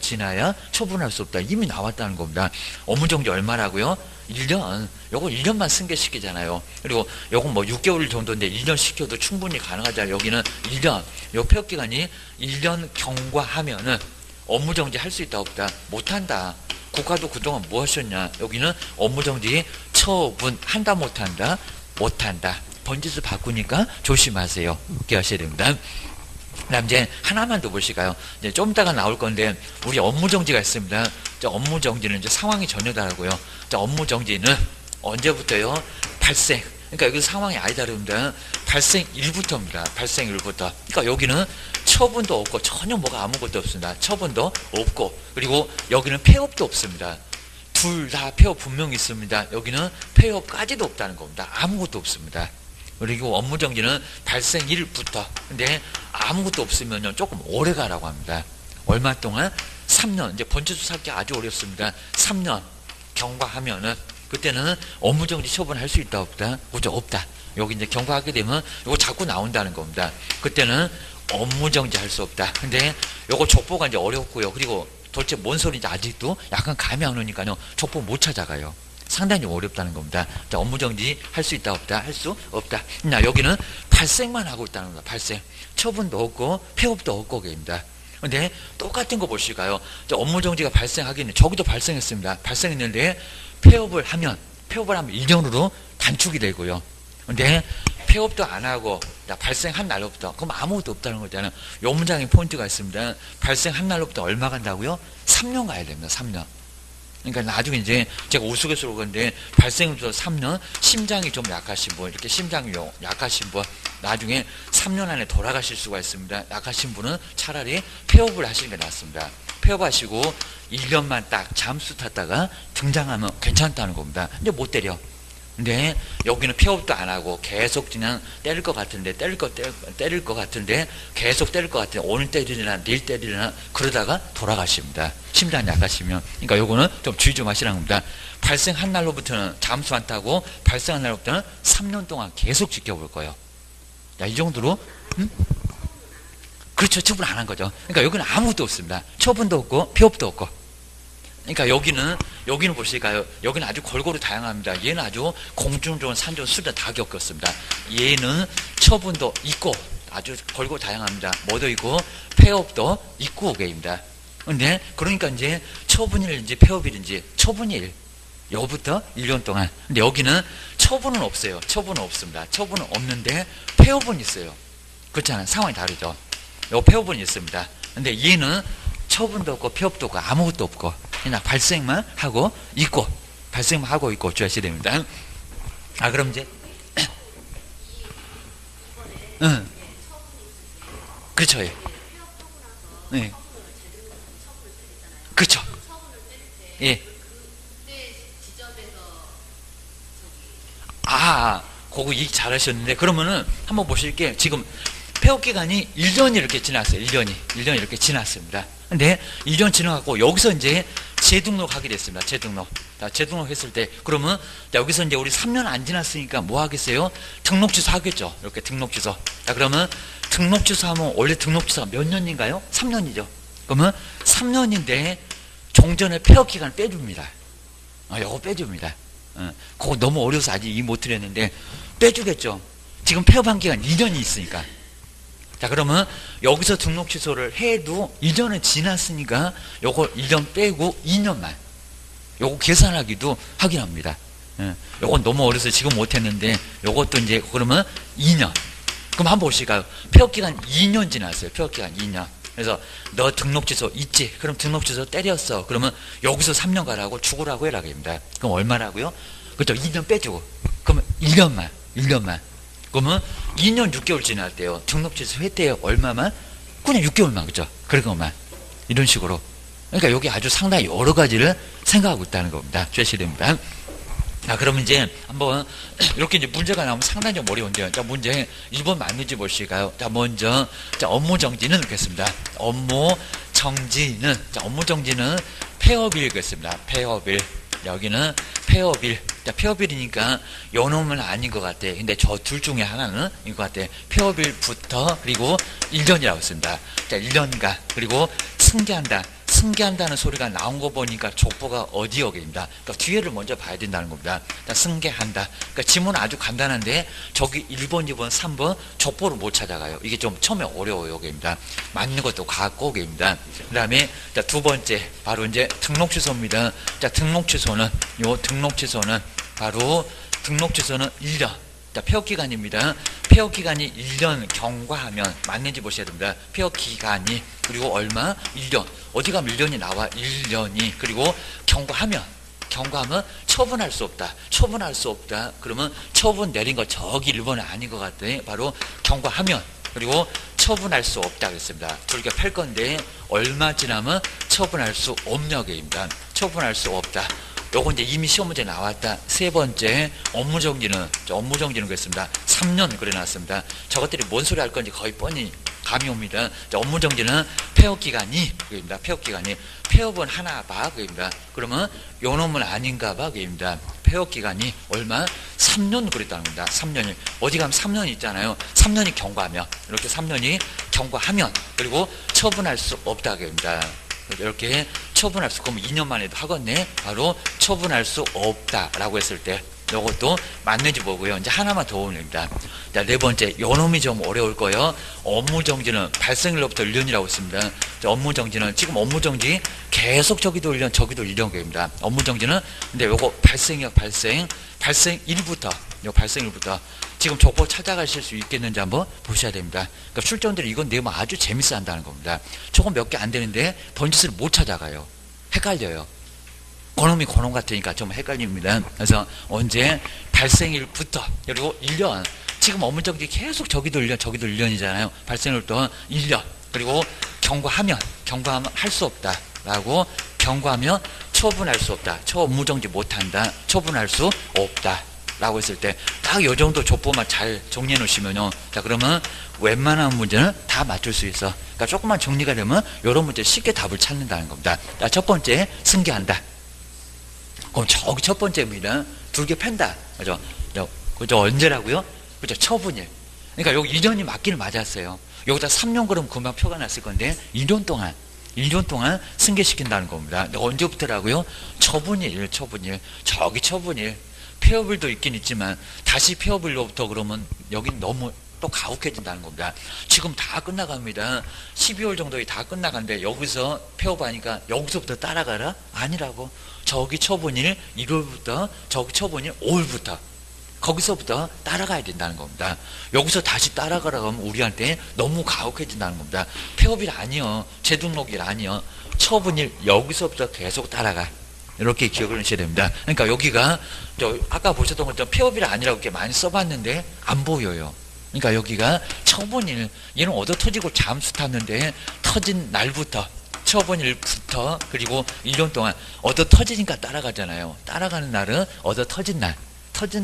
지나야 처분할 수 없다. 이미 나왔다는 겁니다. 업무정지 얼마라고요? 1년. 요거 1년만 승계시키잖아요. 그리고 요건 뭐 6개월 정도인데 1년 시켜도 충분히 가능하잖아요. 여기는 1년. 요 폐업 기간이 1년 경과하면은 업무정지 할 수 있다 없다? 못한다. 국가도 그동안 뭐 하셨냐? 여기는 업무정지 처분한다 못한다? 못한다. 번지수 바꾸니까 조심하세요. 이렇게 하셔야 됩니다. 그 다음 이제 하나만 더 보실까요? 이제 좀 이따가 나올 건데, 우리 업무정지가 있습니다. 업무정지는 이제 상황이 전혀다르고요. 업무정지는 언제부터요? 발생. 그러니까 여기 상황이 아주 다릅니다. 발생일부터입니다. 발생일부터. 그러니까 여기는 처분도 없고 전혀 뭐가 아무것도 없습니다. 처분도 없고, 그리고 여기는 폐업도 없습니다. 둘 다 폐업 분명히 있습니다. 여기는 폐업까지도 없다는 겁니다. 아무것도 없습니다. 그리고 업무정지는 발생일부터. 근데 아무것도 없으면 조금 오래 가라고 합니다. 얼마 동안? 3년. 이제 번지수 찾기 아주 어렵습니다. 3년 경과하면은 그때는 업무정지 처분할 수 있다 없다? 그죠? 없다. 여기 이제 경과하게 되면 이거 자꾸 나온다는 겁니다. 그때는 업무정지 할 수 없다. 근데 요거 족보가 이제 어렵고요. 그리고 도대체 뭔 소리인지 아직도 약간 감이 안 오니까요. 족보 못 찾아가요. 상당히 어렵다는 겁니다. 자, 업무정지 할 수 있다 없다? 할 수 없다. 자, 여기는 발생만 하고 있다는 겁니다. 발생. 처분도 없고 폐업도 없고 그입니다. 근데 똑같은 거 보실까요? 업무정지가 발생하기는 저기도 발생했습니다. 발생했는데 폐업을 하면 1년으로 단축이 되고요. 근데 폐업도 안 하고 발생한 날로부터 그럼 아무것도 없다는 거잖아요. 요 문장에 포인트가 있습니다. 발생한 날로부터 얼마 간다고요? 3년 가야 됩니다. 3년. 그러니까 나중에 이제 제가 우스갯소리로 그런데 발생부터 3년 심장이 좀 약하신 분, 이렇게 심장이 약하신 분 나중에 3년 안에 돌아가실 수가 있습니다. 약하신 분은 차라리 폐업을 하시는 게 낫습니다. 폐업하시고 1년만 딱 잠수 탔다가 등장하면 괜찮다는 겁니다. 근데 못 때려. 근데 여기는 폐업도 안 하고 계속 그냥 때릴 것 같은데 때릴 것 같은데 계속 때릴 것 같은데 오늘 때리려나 내일 때리려나 그러다가 돌아가십니다. 심장이 약하시면. 그러니까 요거는 좀 주의 좀 하시라는 겁니다. 발생한 날로부터는 잠수 안 타고 발생한 날로부터는 3년 동안 계속 지켜볼 거예요. 야, 이 정도로 그렇죠. 처분 안 한 거죠. 그러니까 여기는 아무것도 없습니다. 처분도 없고 폐업도 없고. 그러니까 여기는 보실까요? 여기는 아주 골고루 다양합니다. 얘는 아주 공중존, 산존, 수전 다 겪었습니다. 얘는 처분도 있고 아주 골고루 다양합니다. 뭐도 있고 폐업도 있고 오게입니다. 근데 그러니까 이제 처분일인지 폐업일인지 처분일 요부터 1년 동안. 근데 여기는 처분은 없어요. 처분은 없습니다. 처분은 없는데 폐업은 있어요. 그렇잖아요. 상황이 다르죠. 요 폐업은 있습니다. 근데 얘는 처분도 없고 폐업도 없고 아무것도 없고 그냥 발생만 하고 있고 발생만 하고 있고 주의하셔야 됩니다. 아 그럼 이제 그렇죠. 예. 네. 그렇죠. 예. 그거 얘기 잘하셨는데 그러면은 한번 보실게. 지금 폐업 기간이 1년이 이렇게 지났어요. 1년이 이렇게 지났습니다. 근데 1년 지나갖고 여기서 이제 재등록하게 됐습니다. 재등록. 자, 재등록 했을 때 그러면 자, 여기서 이제 우리 3년 안 지났으니까 뭐 하겠어요? 등록 취소 하겠죠. 이렇게 등록 취소. 자, 그러면 등록 취소하면 원래 등록 취소가 몇 년인가요? 3년이죠. 그러면 3년인데 종전의 폐업 기간을 빼줍니다. 요거 빼줍니다. 그거 너무 어려워서 아직 이해 못 드렸는데 빼주겠죠. 지금 폐업한 기간 2년이 있으니까. 자 그러면 여기서 등록 취소를 해도 1년은 지났으니까 요거 1년 빼고 2년만 요거 계산하기도 확인합니다. 요건 너무 어려서 지금 못했는데 요것도 이제 그러면 2년. 그럼 한번 보실까요? 폐업기간 2년 지났어요. 폐업기간 2년. 그래서 너 등록 취소 있지? 그럼 등록 취소 때렸어. 그러면 여기서 3년 가라고 죽으라고 해라 합니다. 그럼 얼마라고요? 그렇죠. 2년 빼주고. 그러면 1년만. 그러면 2년 6개월 지났대요. 등록 취소 했대요. 얼마만? 그냥 6개월만. 그죠? 그런 것만. 이런 식으로. 그러니까 여기 아주 상당히 여러 가지를 생각하고 있다는 겁니다. 주의하셔야 됩니다. 자, 그러면 이제 한번 이렇게 이제 문제가 나오면 상당히 좀 어려운데요. 자, 문제 1번 맞는지 보실까요? 자, 먼저 자, 업무 정지는 넣겠습니다. 업무 정지는 자, 업무 정지는 폐업일이겠습니다. 폐업일. 여기는 폐업일. 자, 폐업일이니까 요 놈은 아닌 것 같아. 근데 저 둘 중에 하나는 인 것 같아. 폐업일부터 그리고 1년이라고 했습니다. 자, 1년간 그리고 승계한다. 승계한다는 소리가 나온 거 보니까 족보가 어디 여기입니다. 그러니까 뒤에를 먼저 봐야 된다는 겁니다. 승계한다. 그러니까 지문은 아주 간단한데 저기 1번, 2번, 3번 족보를 못 찾아가요. 이게 좀 처음에 어려워요. 여기입니다. 맞는 것도 갖고 오게입니다. 그 다음에 두 번째 바로 이제 등록 취소입니다. 자, 등록 취소는 바로 등록 취소는 1년. 자, 폐업기간입니다. 폐업기간이 1년 경과하면 맞는지 보셔야 됩니다. 폐업기간이 그리고 얼마? 1년. 어디 가면 1년이 나와? 1년이. 그리고 경과하면 처분할 수 없다. 그러면 처분 내린 거 저기 1번은 아닌 것 같아. 바로 경과하면 그리고 처분할 수 없다 그랬습니다. 둘게 팔 건데 얼마 지나면 처분할 수 없냐고입니다. 처분할 수 없다. 요거 이제 이미 시험 문제 나왔다. 세 번째 업무 정지는 그랬습니다. 3년 그래놨습니다. 저것들이 뭔 소리 할 건지 거의 뻔히 감이 옵니다. 자, 업무 정지는 폐업기간이 그입니다. 폐업은 하나 봐 그입니다. 그러면 요 놈은 아닌가 봐 그입니다. 폐업기간이 얼마? 3년 그랬다는 겁니다. 3년이 어디 가면 3년 있잖아요. 3년이 경과하면 이렇게 3년이 경과하면 그리고 처분할 수 없다 그입니다. 이렇게 처분할 수, 그럼 2년 만에도 하겠네. 바로 처분할 수 없다라고 했을 때 이것도 맞는지 보고요. 이제 하나만 더 올립니다. 자, 네 번째, 요 놈이 좀 어려울 거예요. 업무 정지는 발생일로부터 1년이라고 했습니다. 자, 업무 정지는 지금 업무 정지 계속 저기도 1년, 저기도 1년입니다. 업무 정지는 근데 요거 발생이요, 발생일부터 지금 족보 찾아가실 수 있겠는지 한번 보셔야 됩니다. 그러니까 출전들이 이건 내면 아주 재밌어 한다는 겁니다. 저거 몇 개 안 되는데 번지수를 못 찾아가요. 헷갈려요. 그놈이 그놈 같으니까 좀 헷갈립니다. 그래서 언제 발생일부터 그리고 1년 지금 업무정지 계속 저기도 1년 저기도 1년이잖아요. 발생일부터 1년 그리고 경과하면 할 수 없다 라고 경과하면 처분할 수 없다. 업무정지 못한다. 처분할 수 없다 라고 했을 때 딱 요 정도 족보만 잘 정리해 놓으시면요. 자 그러면 웬만한 문제는 다 맞출 수 있어. 그러니까 조금만 정리가 되면 이런 문제 쉽게 답을 찾는다는 겁니다. 자, 첫 번째 승계한다. 그럼 저기 첫 번째입니다. 두 개 팬다. 그죠? 그죠? 언제라고요? 그죠? 처분일. 그러니까 여기 2년이 맞기는 맞았어요. 여기다 3년 그러면 금방 표가 났을 건데 1년 동안 승계시킨다는 겁니다. 근데 언제부터라고요? 처분일. 저기 처분일. 폐업일도 있긴 있지만 다시 폐업일로부터 그러면 여긴 너무 또 가혹해진다는 겁니다. 지금 다 끝나갑니다. 12월 정도에 다 끝나가는데 여기서 폐업하니까 여기서부터 따라가라? 아니라고. 저기 처분일 1월부터 저기 처분일 5월부터 거기서부터 따라가야 된다는 겁니다. 여기서 다시 따라가라고 하면 우리한테 너무 가혹해진다는 겁니다. 폐업일 아니요. 재등록일 아니요. 처분일 여기서부터 계속 따라가. 이렇게 기억을 하셔야 됩니다. 그러니까 여기가 아까 보셨던 것처럼 폐업일 아니라고 이렇게 많이 써봤는데 안 보여요. 그러니까 여기가 처분일, 얘는 얻어 터지고 잠수 탔는데 터진 날부터 처분일부터 그리고 1년 동안 얻어 터지니까 따라가잖아요. 따라가는 날은 얻어 터진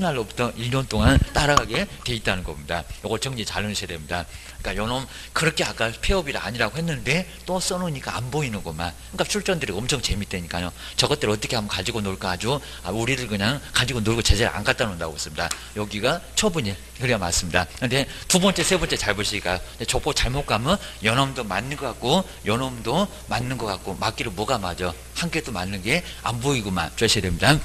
날로부터 1년 동안 따라가게 돼 있다는 겁니다. 이거 정리 잘 해주셔야 됩니다. 그러니까 요놈 그렇게 아까 폐업일 아니라고 했는데 또 써놓으니까 안 보이는구만. 그러니까 출전들이 엄청 재밌다니까요. 저것들 어떻게 하면 가지고 놀까 아주 우리를 그냥 가지고 놀고 제자리 안 갖다 놓는다고 했습니다. 여기가 처분일. 그래야 맞습니다. 근데 두 번째, 세 번째 잘 보시니까 족보 잘못 가면 요놈도 맞는 것 같고 요놈도 맞는 것 같고 맞기로 뭐가 맞아? 한 개도 맞는 게 안 보이구만. 주셔야 됩니다.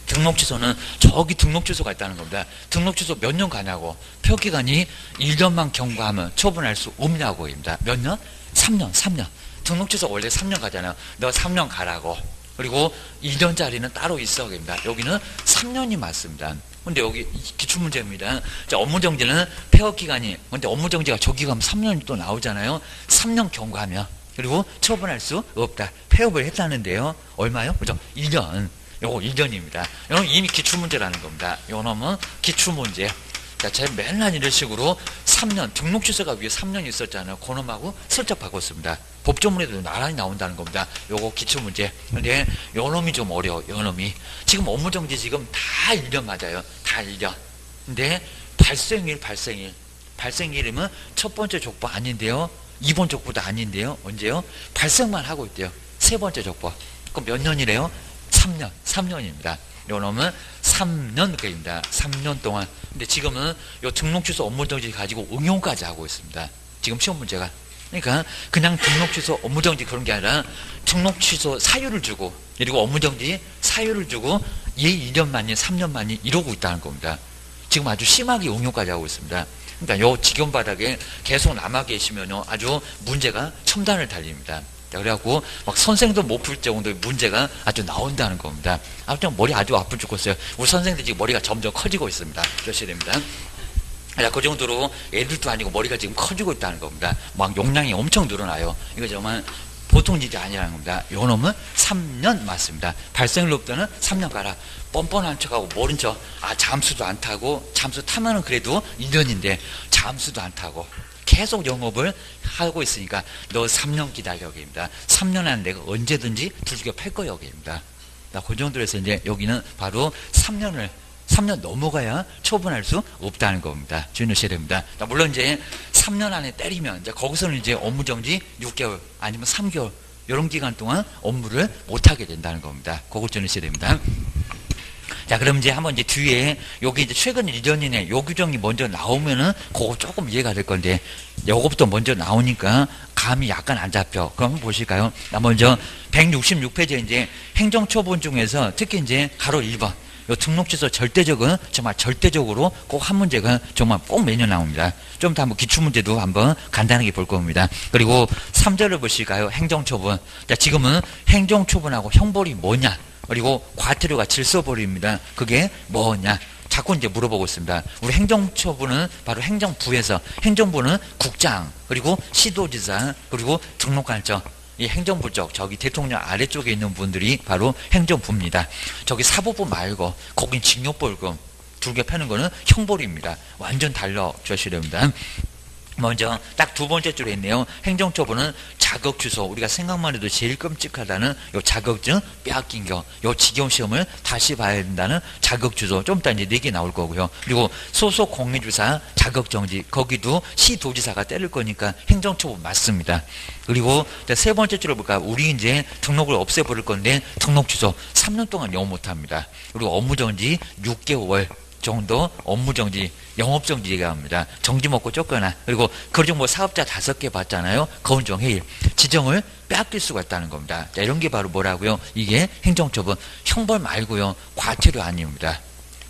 등록 취소는 저기 등록 취소가 있다는 겁니다. 등록 취소 몇 년 가냐고. 표기간이 1년만 경과하면 처분할 수 없냐고입니다. 몇 년? 3년. 등록 취소 원래 3년 가잖아요. 너 3년 가라고. 그리고 2년짜리는 따로 있어입니다. 여기는 3년이 맞습니다. 근데 여기 기출문제입니다. 자, 업무정지는 폐업기간이, 근데 업무정지가 저기 가면 3년이 또 나오잖아요. 3년 경과하면. 그리고 처분할 수 없다. 폐업을 했다는데요. 얼마요? 그죠? 2년. 요거 1년입니다. 요놈은 이미 기출문제라는 겁니다. 요놈은 기출문제. 자, 제가 맨날 이런 식으로 3년, 등록 취소가 위에 3년이 있었잖아요. 그놈하고 슬쩍 바꿨습니다. 법조문에도 나란히 나온다는 겁니다. 요거 기출문제. 근데 요놈이 좀 어려워, 요놈이. 지금 업무정지 지금 다 1년 맞아요. 다 1년. 근데 발생일이면 첫 번째 족보 아닌데요. 2번 족보도 아닌데요. 언제요? 발생만 하고 있대요. 세 번째 족보. 그럼 몇 년이래요? 3년입니다. 요놈은 3년 거입니다. 3년 동안. 근데 지금은 요 등록 취소 업무정지 가지고 응용까지 하고 있습니다. 지금 시험 문제가. 그러니까 그냥 등록 취소 업무정지 그런 게 아니라 등록 취소 사유를 주고 그리고 업무정지 사유를 주고 얘 2년 만이 3년 만이 이러고 있다는 겁니다. 지금 아주 심하게 응용까지 하고 있습니다. 그러니까 요 지경 바닥에 계속 남아 계시면요 아주 문제가 첨단을 달립니다. 그래갖고 막 선생도 못 풀 정도의 문제가 아주 나온다는 겁니다. 아무튼 머리 아주 아플 죽겠어요. 우리 선생들 지금 머리가 점점 커지고 있습니다. 그러셔야 됩니다. 그 정도로 애들도 아니고 머리가 지금 커지고 있다는 겁니다. 막 용량이 엄청 늘어나요. 이거 정말 보통 일이 아니라는 겁니다. 요 놈은 3년 맞습니다. 발생일로부터는 3년 가라. 뻔뻔한 척하고 모른 척, 잠수도 안 타고, 잠수 타면은 그래도 2년인데 잠수도 안 타고 계속 영업을 하고 있으니까 너 3년 기다려 여기입니다. 3년 안에 내가 언제든지 두들겨 팰 거야 여기입니다. 그 정도로 해서 이제 여기는 바로 3년 넘어가야 처분할 수 없다는 겁니다. 주의하셔야 됩니다. 물론 이제 3년 안에 때리면 이제 거기서는 이제 업무정지 6개월 아니면 3개월 이런 기간 동안 업무를 못하게 된다는 겁니다. 그걸 주의하셔야 됩니다. 자, 그럼 이제 한번 이제 뒤에 여기 이제 최근 1년 이내 요 규정이 먼저 나오면은 그거 조금 이해가 될 건데 요거부터 먼저 나오니까 감이 약간 안 잡혀. 그럼 한번 보실까요? 먼저 166페이지에 이제 행정처분 중에서 특히 이제 가로 1번 요 등록 취소 절대적은 정말 절대적으로 꼭 한 문제가 정말 꼭 매년 나옵니다. 좀 더 한번 기출문제도 한번 간단하게 볼 겁니다. 그리고 3절을 보실까요? 행정처분. 자, 지금은 행정처분하고 형벌이 뭐냐? 그리고 과태료가 질서벌이입니다. 그게 뭐냐? 자꾸 이제 물어보고 있습니다. 우리 행정처분은 바로 행정부에서 행정부는 국장 그리고 시도지사 그리고 등록관청 이 행정부 쪽, 저기 대통령 아래쪽에 있는 분들이 바로 행정부입니다. 저기 사법부 말고 거긴 징역벌금 두개 패는 거는 형벌입니다. 완전 달라 주셔야 됩니다. 먼저 딱 두 번째 줄에 있네요. 행정처분은 자격 취소. 우리가 생각만 해도 제일 끔찍하다는 요 자격증 빼앗긴 거, 요 지경 시험을 다시 봐야 된다는 자격 취소. 좀 이따 이제 4개 나올 거고요. 그리고 소속 공인주사 자격 정지. 거기도 시도지사가 때릴 거니까 행정처분 맞습니다. 그리고 세 번째 줄을 볼까? 우리 이제 등록을 없애버릴 건데 등록 취소 3년 동안 영업 못합니다. 그리고 업무정지 6개월. 정도 업무정지, 영업정지 얘기합니다. 정지 먹고 쫓거나, 그리고 그중 뭐 사업자 5개 봤잖아요. 거운정해일, 지정을 빼앗길 수가 있다는 겁니다. 자, 이런 게 바로 뭐라고요? 이게 행정처분, 형벌 말고요. 과태료 아닙니다.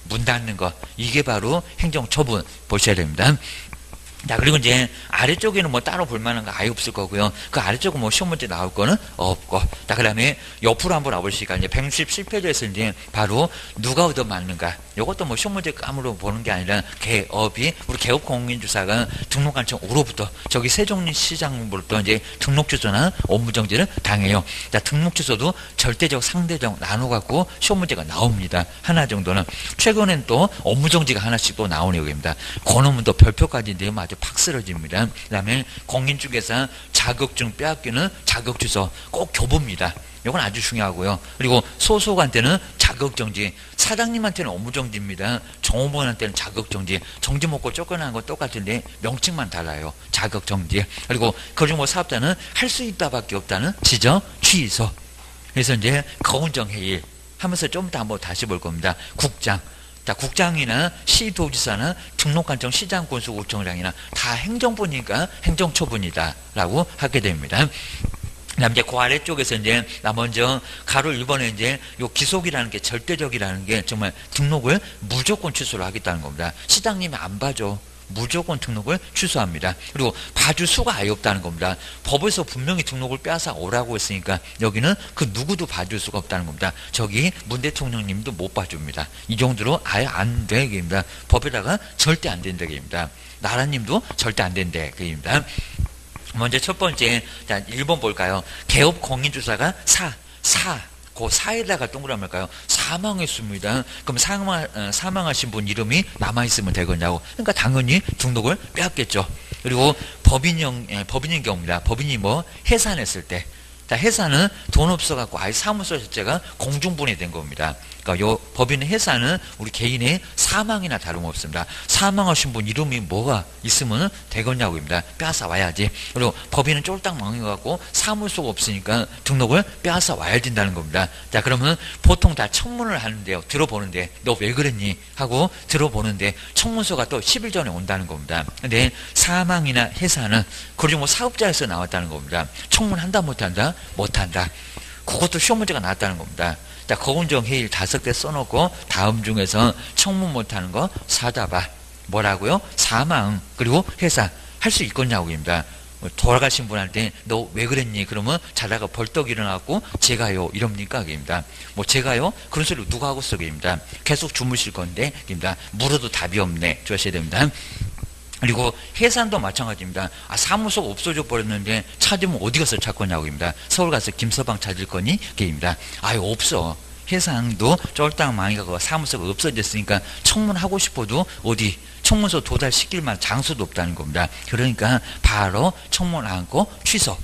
문 닫는 거, 이게 바로 행정처분 보셔야 됩니다. 자, 그리고 이제 아래쪽에는 뭐 따로 볼 만한 거 아예 없을 거고요. 그 아래쪽은 뭐 시험 문제 나올 거는 없고. 자, 그 다음에 옆으로 한번 와보시니까 이제 167페이지에서 이제 바로 누가 얻어맞는가. 요것도 뭐 시험 문제 감으로 보는 게 아니라 개업이, 우리 개업공인주사가 등록관청 5로부터 저기 세종시장부터 이제 등록취소나 업무정지를 당해요. 자, 등록취소도 절대적, 상대적 나눠갖고 시험 문제가 나옵니다. 하나 정도는. 최근엔 또 업무정지가 하나씩 또 나오는 여기입니다. 그놈은 또 별표까지 내면 아주 팍 쓰러집니다. 그 다음에 공인 쪽에서 자격증 빼앗기는 자격 취소 꼭 교부입니다. 이건 아주 중요하고요. 그리고 소속한테는 자격정지, 사장님한테는 업무정지입니다. 종업원한테는 자격정지, 정지 먹고 쫓겨나는 건 똑같은데 명칭만 달라요. 자격정지. 그리고 그중 뭐 사업자는 할 수 있다밖에 없다는 지정 취소. 그래서 이제 거운정해일 하면서 좀 더 한번 다시 볼 겁니다. 국장. 자, 국장이나 시도지사나 등록관청 시장군수구청장이나 다 행정부니까 행정처분이다 라고 하게 됩니다. 그다음 이제 그 아래쪽에서 이제 나 먼저 가로 1번에 이제 요 기속이라는 게 절대적이라는 게 정말 등록을 무조건 취소를 하겠다는 겁니다. 시장님이 안 봐줘. 무조건 등록을 취소합니다. 그리고 봐줄 수가 아예 없다는 겁니다. 법에서 분명히 등록을 빼앗아 오라고 했으니까 여기는 그 누구도 봐줄 수가 없다는 겁니다. 저기 문 대통령님도 못 봐줍니다. 이 정도로 아예 안 되게입니다. 법에다가 절대 안 된다 얘기입니다. 나라님도 절대 안 된다 얘기입니다. 먼저 첫 번째, 자, 1번 볼까요? 개업 공인주사가 그 사에다가 동그라미 할까요? 사망했습니다. 그럼 사망하신 분 이름이 남아있으면 되겠냐고. 그러니까 당연히 등록을 빼앗겠죠. 그리고 법인인 경우입니다. 법인이 뭐 해산했을 때. 자, 해산은 돈 없어갖고 아예 사무소 자체가 공중분해 된 겁니다. 그러니까 요 법인 해산은 우리 개인의 사망이나 다름없습니다. 사망하신 분 이름이 뭐가 있으면 되겠냐고입니다. 빼앗아 와야지. 그리고 법인은 쫄딱 망해갖고 사무소가 없으니까 등록을 빼앗아 와야 된다는 겁니다. 자, 그러면 보통 다 청문을 하는데요. 들어보는데 너 왜 그랬니? 하고 들어보는데 청문서가 또 10일 전에 온다는 겁니다. 근데 사망이나 해산은 그리고 뭐 사업자에서 나왔다는 겁니다. 청문한다 못한다? 못한다. 그것도 시험 문제가 나왔다는 겁니다. 자, 거운정해일 5개 써놓고 다음 중에서 청문 못하는 거 사자봐. 뭐라고요? 사망 그리고 해산 할 수 있겠냐고입니다. 돌아가신 분한테 너 왜 그랬니? 그러면 자다가 벌떡 일어나고 제가요 이럽니까? 입니다. 뭐 제가요? 그런 소리 누가 하고 쓰기입니다. 계속 주무실 건데 입니다. 물어도 답이 없네. 주셔야 됩니다. 그리고 해산도 마찬가지입니다. 아, 사무소가 없어져 버렸는데 찾으면 어디 가서 찾겠냐고입니다. 서울 가서 김서방 찾을 거니? 게입니다. 아유, 없어. 해상도 쫄딱 망해가고 사무소가 없어졌으니까 청문하고 싶어도 어디 청문서 도달시킬 만한 장소도 없다는 겁니다. 그러니까 바로 청문 안고 취소.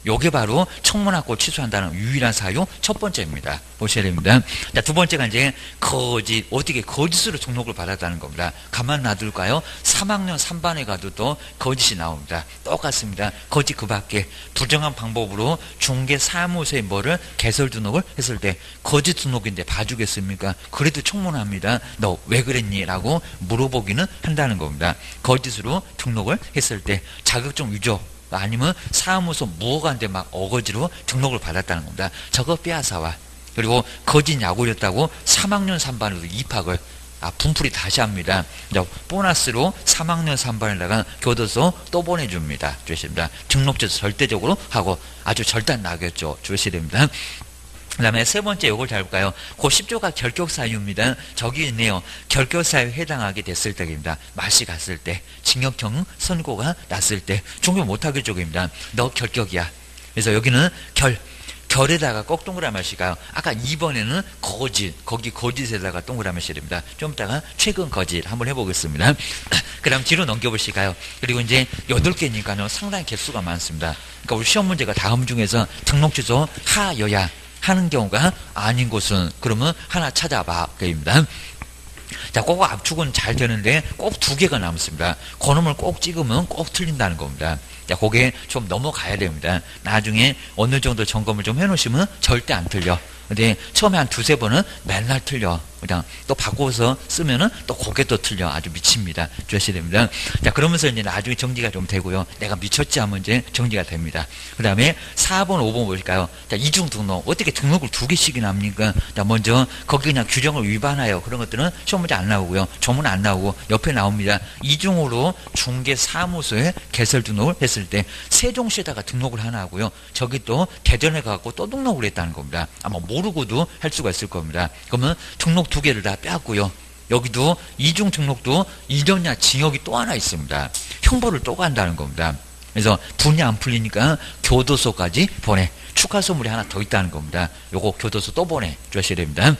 요게 바로 청문하고 취소한다는 유일한 사유 첫 번째입니다. 보셔야 됩니다. 자, 두 번째가 이제 거짓, 어떻게 거짓으로 등록을 받았다는 겁니다. 가만 놔둘까요? 3학년 3반에 가도 또 거짓이 나옵니다. 똑같습니다. 거짓 그 밖에 부정한 방법으로 중개 사무소에 뭐를 개설 등록을 했을 때 거짓 등록인데 봐주겠습니까? 그래도 청문합니다. 너 왜 그랬니? 라고 물어보기는 한다는 겁니다. 거짓으로 등록을 했을 때 자격증 위조 아니면 사무소 무허가인데 막 어거지로 등록을 받았다는 겁니다. 저거 빼앗아와. 그리고 거짓 약올렸다고 3학년 3반으로 입학을 분풀이 다시 합니다. 보너스로 3학년 3반에다가 교도소 또 보내줍니다. 주십니다. 등록제도 절대적으로 하고 아주 절단 나겠죠. 주셔야 됩니다. 그 다음에 세 번째 요걸 잘 볼까요? 그 10조가 결격사유입니다. 저기 있네요. 결격사유에 해당하게 됐을 때입니다. 맛이 갔을 때, 징역형 선고가 났을 때, 종교 못하게 쪽입니다. 너 결격이야. 그래서 여기는 결에다가 꼭 동그라미 하시가요. 아까 2번에는 거짓, 거기 거짓에다가 동그라미 하셔야 됩니다. 좀 이따가 최근 거짓 한번 해보겠습니다. 그 다음 뒤로 넘겨보실까요? 그리고 이제 8개니까요. 상당히 개수가 많습니다. 그러니까 우리 시험 문제가 다음 중에서 등록 취소 하여야 하는 경우가 아닌 곳은 그러면 하나 찾아봐. 그입니다. 자, 그거 압축은 잘 되는데 꼭 2개가 남습니다. 그놈을 꼭 찍으면 꼭 틀린다는 겁니다. 자, 그게 좀 넘어가야 됩니다. 나중에 어느 정도 점검을 좀 해놓으시면 절대 안 틀려. 근데 처음에 한 2-3번은 맨날 틀려. 그냥 또 바꿔서 쓰면은 또 그게 또 틀려. 아주 미칩니다. 주셔야 됩니다. 자, 그러면서 이제 나중에 정리가 좀 되고요. 내가 미쳤지 하면 이제 정리가 됩니다. 그 다음에 4번, 5번 보실까요? 자, 이중 등록. 어떻게 등록을 2개씩이나 합니까? 자, 먼저 거기 그냥 규정을 위반하여 그런 것들은 시험 문제 안 나오고요. 조문 안 나오고 옆에 나옵니다. 이중으로 중개사무소에 개설 등록을 했을 때 세종시에다가 등록을 하나 하고요. 저기 또 대전에 가고 또 등록을 했다는 겁니다. 아마 모르고도 할 수가 있을 겁니다. 그러면 등록 2개를 다 빼앗고요. 여기도 이중 등록도 1년이나 징역이 또 하나 있습니다. 형벌을 또 간다는 겁니다. 그래서 분이 안 풀리니까 교도소까지 보내. 추가 선물이 하나 더 있다는 겁니다. 요거 교도소 또 보내 주셔야 됩니다.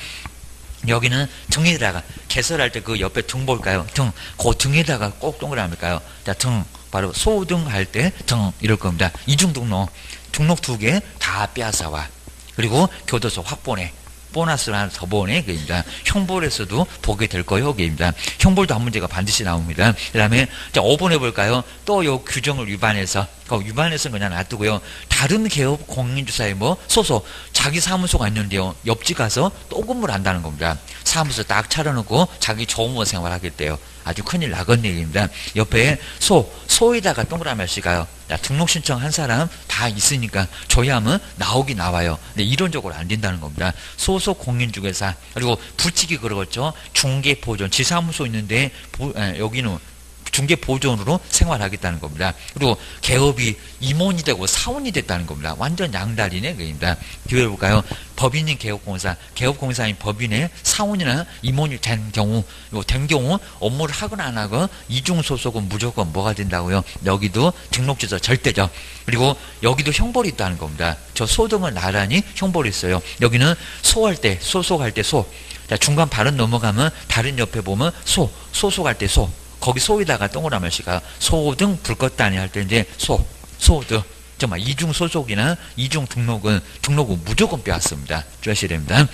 여기는 등에다가 개설할 때 그 옆에 등 볼까요? 등. 그 등에다가 꼭 동그라미일까요? 자, 등. 바로 소등 할 때 등 이럴 겁니다. 이중 등록. 등록 2개 다 빼앗아와. 그리고 교도소 확보내. 보너스를 하나 더 보내. 그입니다. 형벌에서도 보게 될 거예요. 그입니다. 형벌도 한 문제가 반드시 나옵니다. 그 다음에, 자, 5번 해볼까요? 또 요 규정을 위반해서, 위반해서는 그냥 놔두고요. 다른 개업 공인주사에 뭐, 소속, 자기 사무소가 있는데요. 옆집 가서 또 근무를 한다는 겁니다. 사무소 딱 차려놓고 자기 조무원 생활하겠대요. 아주 큰일 나건 얘기입니다. 옆에 소에다가 동그라미 하시가요. 등록 신청한 사람 다 있으니까 줘야 하면 나오긴 나와요. 근데 이론적으로 안 된다는 겁니다. 소속 공인중개사 그리고 부칙이 그러겠죠. 중개보존 지사무소 있는데 여기는 중개보존으로 생활하겠다는 겁니다. 그리고 개업이 임원이 되고 사원이 됐다는 겁니다. 완전 양다리네 그입니다. 기회해 볼까요? 법인인 개업공사, 개업공사인 법인의 사원이나 임원이 된 경우 업무를 하거나 안 하건 이중소속은 무조건 뭐가 된다고요? 여기도 등록주소 절대죠. 그리고 여기도 형벌이 있다는 겁니다. 저 소등은 나란히 형벌이 있어요. 여기는 소할 때, 소속할 때 소. 자, 중간 발음 넘어가면 다른 옆에 보면 소속할 때 소. 거기 소에다가 동그라미 하시가 소등 불꽃단위 할 때 이제 소등. 정말 이중 소속이나 이중 등록은 무조건 빼앗습니다. 주셔야 됩니다.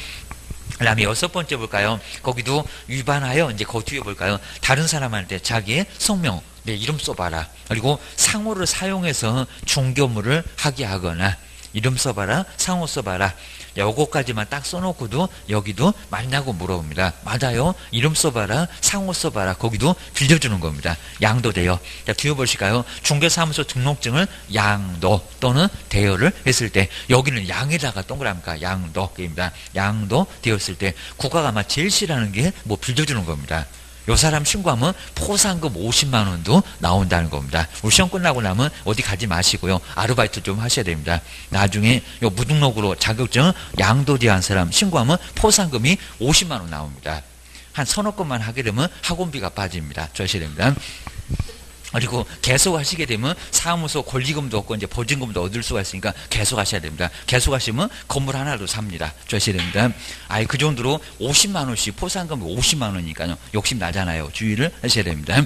그 다음에 6번째 볼까요? 거기도 위반하여 이제 그 뒤에 볼까요? 다른 사람한테 자기의 성명, 내 이름 써봐라. 그리고 상호를 사용해서 중개업무를 하게 하거나 이름 써봐라, 상호 써봐라. 요거까지만 딱 써놓고도 여기도 맞냐고 물어봅니다. 맞아요. 이름 써봐라, 상호 써봐라. 거기도 빌려주는 겁니다. 양도 돼요. 자, 뒤에 보실까요? 중개사무소 등록증을 양도 또는 대여를 했을 때 여기는 양에다가 동그라미가 양도입니다. 양도 되었을 때 국가가 아마 제일 싫어하는 게 뭐 빌려주는 겁니다. 요 사람 신고하면 포상금 50만 원도 나온다는 겁니다. 우리 시험 끝나고 나면 어디 가지 마시고요. 아르바이트 좀 하셔야 됩니다. 나중에 요 무등록으로 자격증 양도제한 사람 신고하면 포상금이 50만 원 나옵니다. 한 서너 건만 하게 되면 학원비가 빠집니다. 주셔야 됩니다. 그리고 계속 하시게 되면 사무소 권리금도 없고 이제 보증금도 얻을 수가 있으니까 계속 하셔야 됩니다. 계속 하시면 건물 하나도 삽니다. 주셔야 됩니다. 그 정도로 50만 원씩 포상금이 50만 원이니까요. 욕심 나잖아요. 주의를 하셔야 됩니다.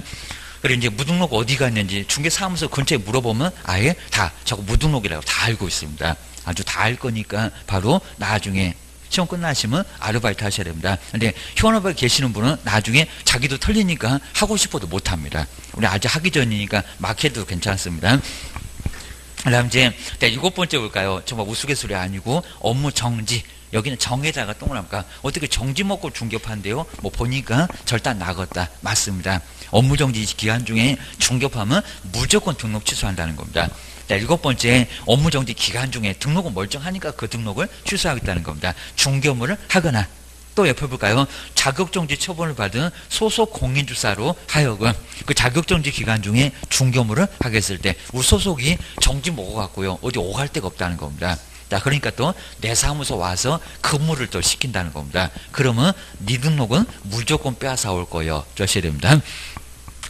그리고 이제 무등록 어디 갔는지 중개사무소 근처에 물어보면 아예 다 저거 무등록이라고 다 알고 있습니다. 아주 다 알 거니까 바로 나중에 시험 끝나시면 아르바이트 하셔야 됩니다. 근데 현업에 계시는 분은 나중에 자기도 틀리니까 하고 싶어도 못합니다. 우리 아직 하기 전이니까 막 해도 괜찮습니다. 그 다음 이제 7번째 볼까요? 정말 우스갯소리 아니고 업무 정지. 여기는 정에다가 동그라미가 어떻게 정지 먹고 중개업한대요? 뭐 보니까 절단 나갔다. 맞습니다. 업무 정지 기간 중에 중개업하면 무조건 등록 취소한다는 겁니다. 자, 7번째 업무정지 기간 중에 등록은 멀쩡하니까 그 등록을 취소하겠다는 겁니다. 중개업무를 하거나 또 옆에 볼까요? 자격정지 처분을 받은 소속 공인주사로 하여금 그 자격정지 기간 중에 중개업무를 하게 했을 때 우리 소속이 정지 먹어갖고요. 어디 오갈 데가 없다는 겁니다. 자, 그러니까 또 내 사무소 와서 근무를 또 시킨다는 겁니다. 그러면 네 등록은 무조건 빼앗아 올 거예요. 주셔야 됩니다.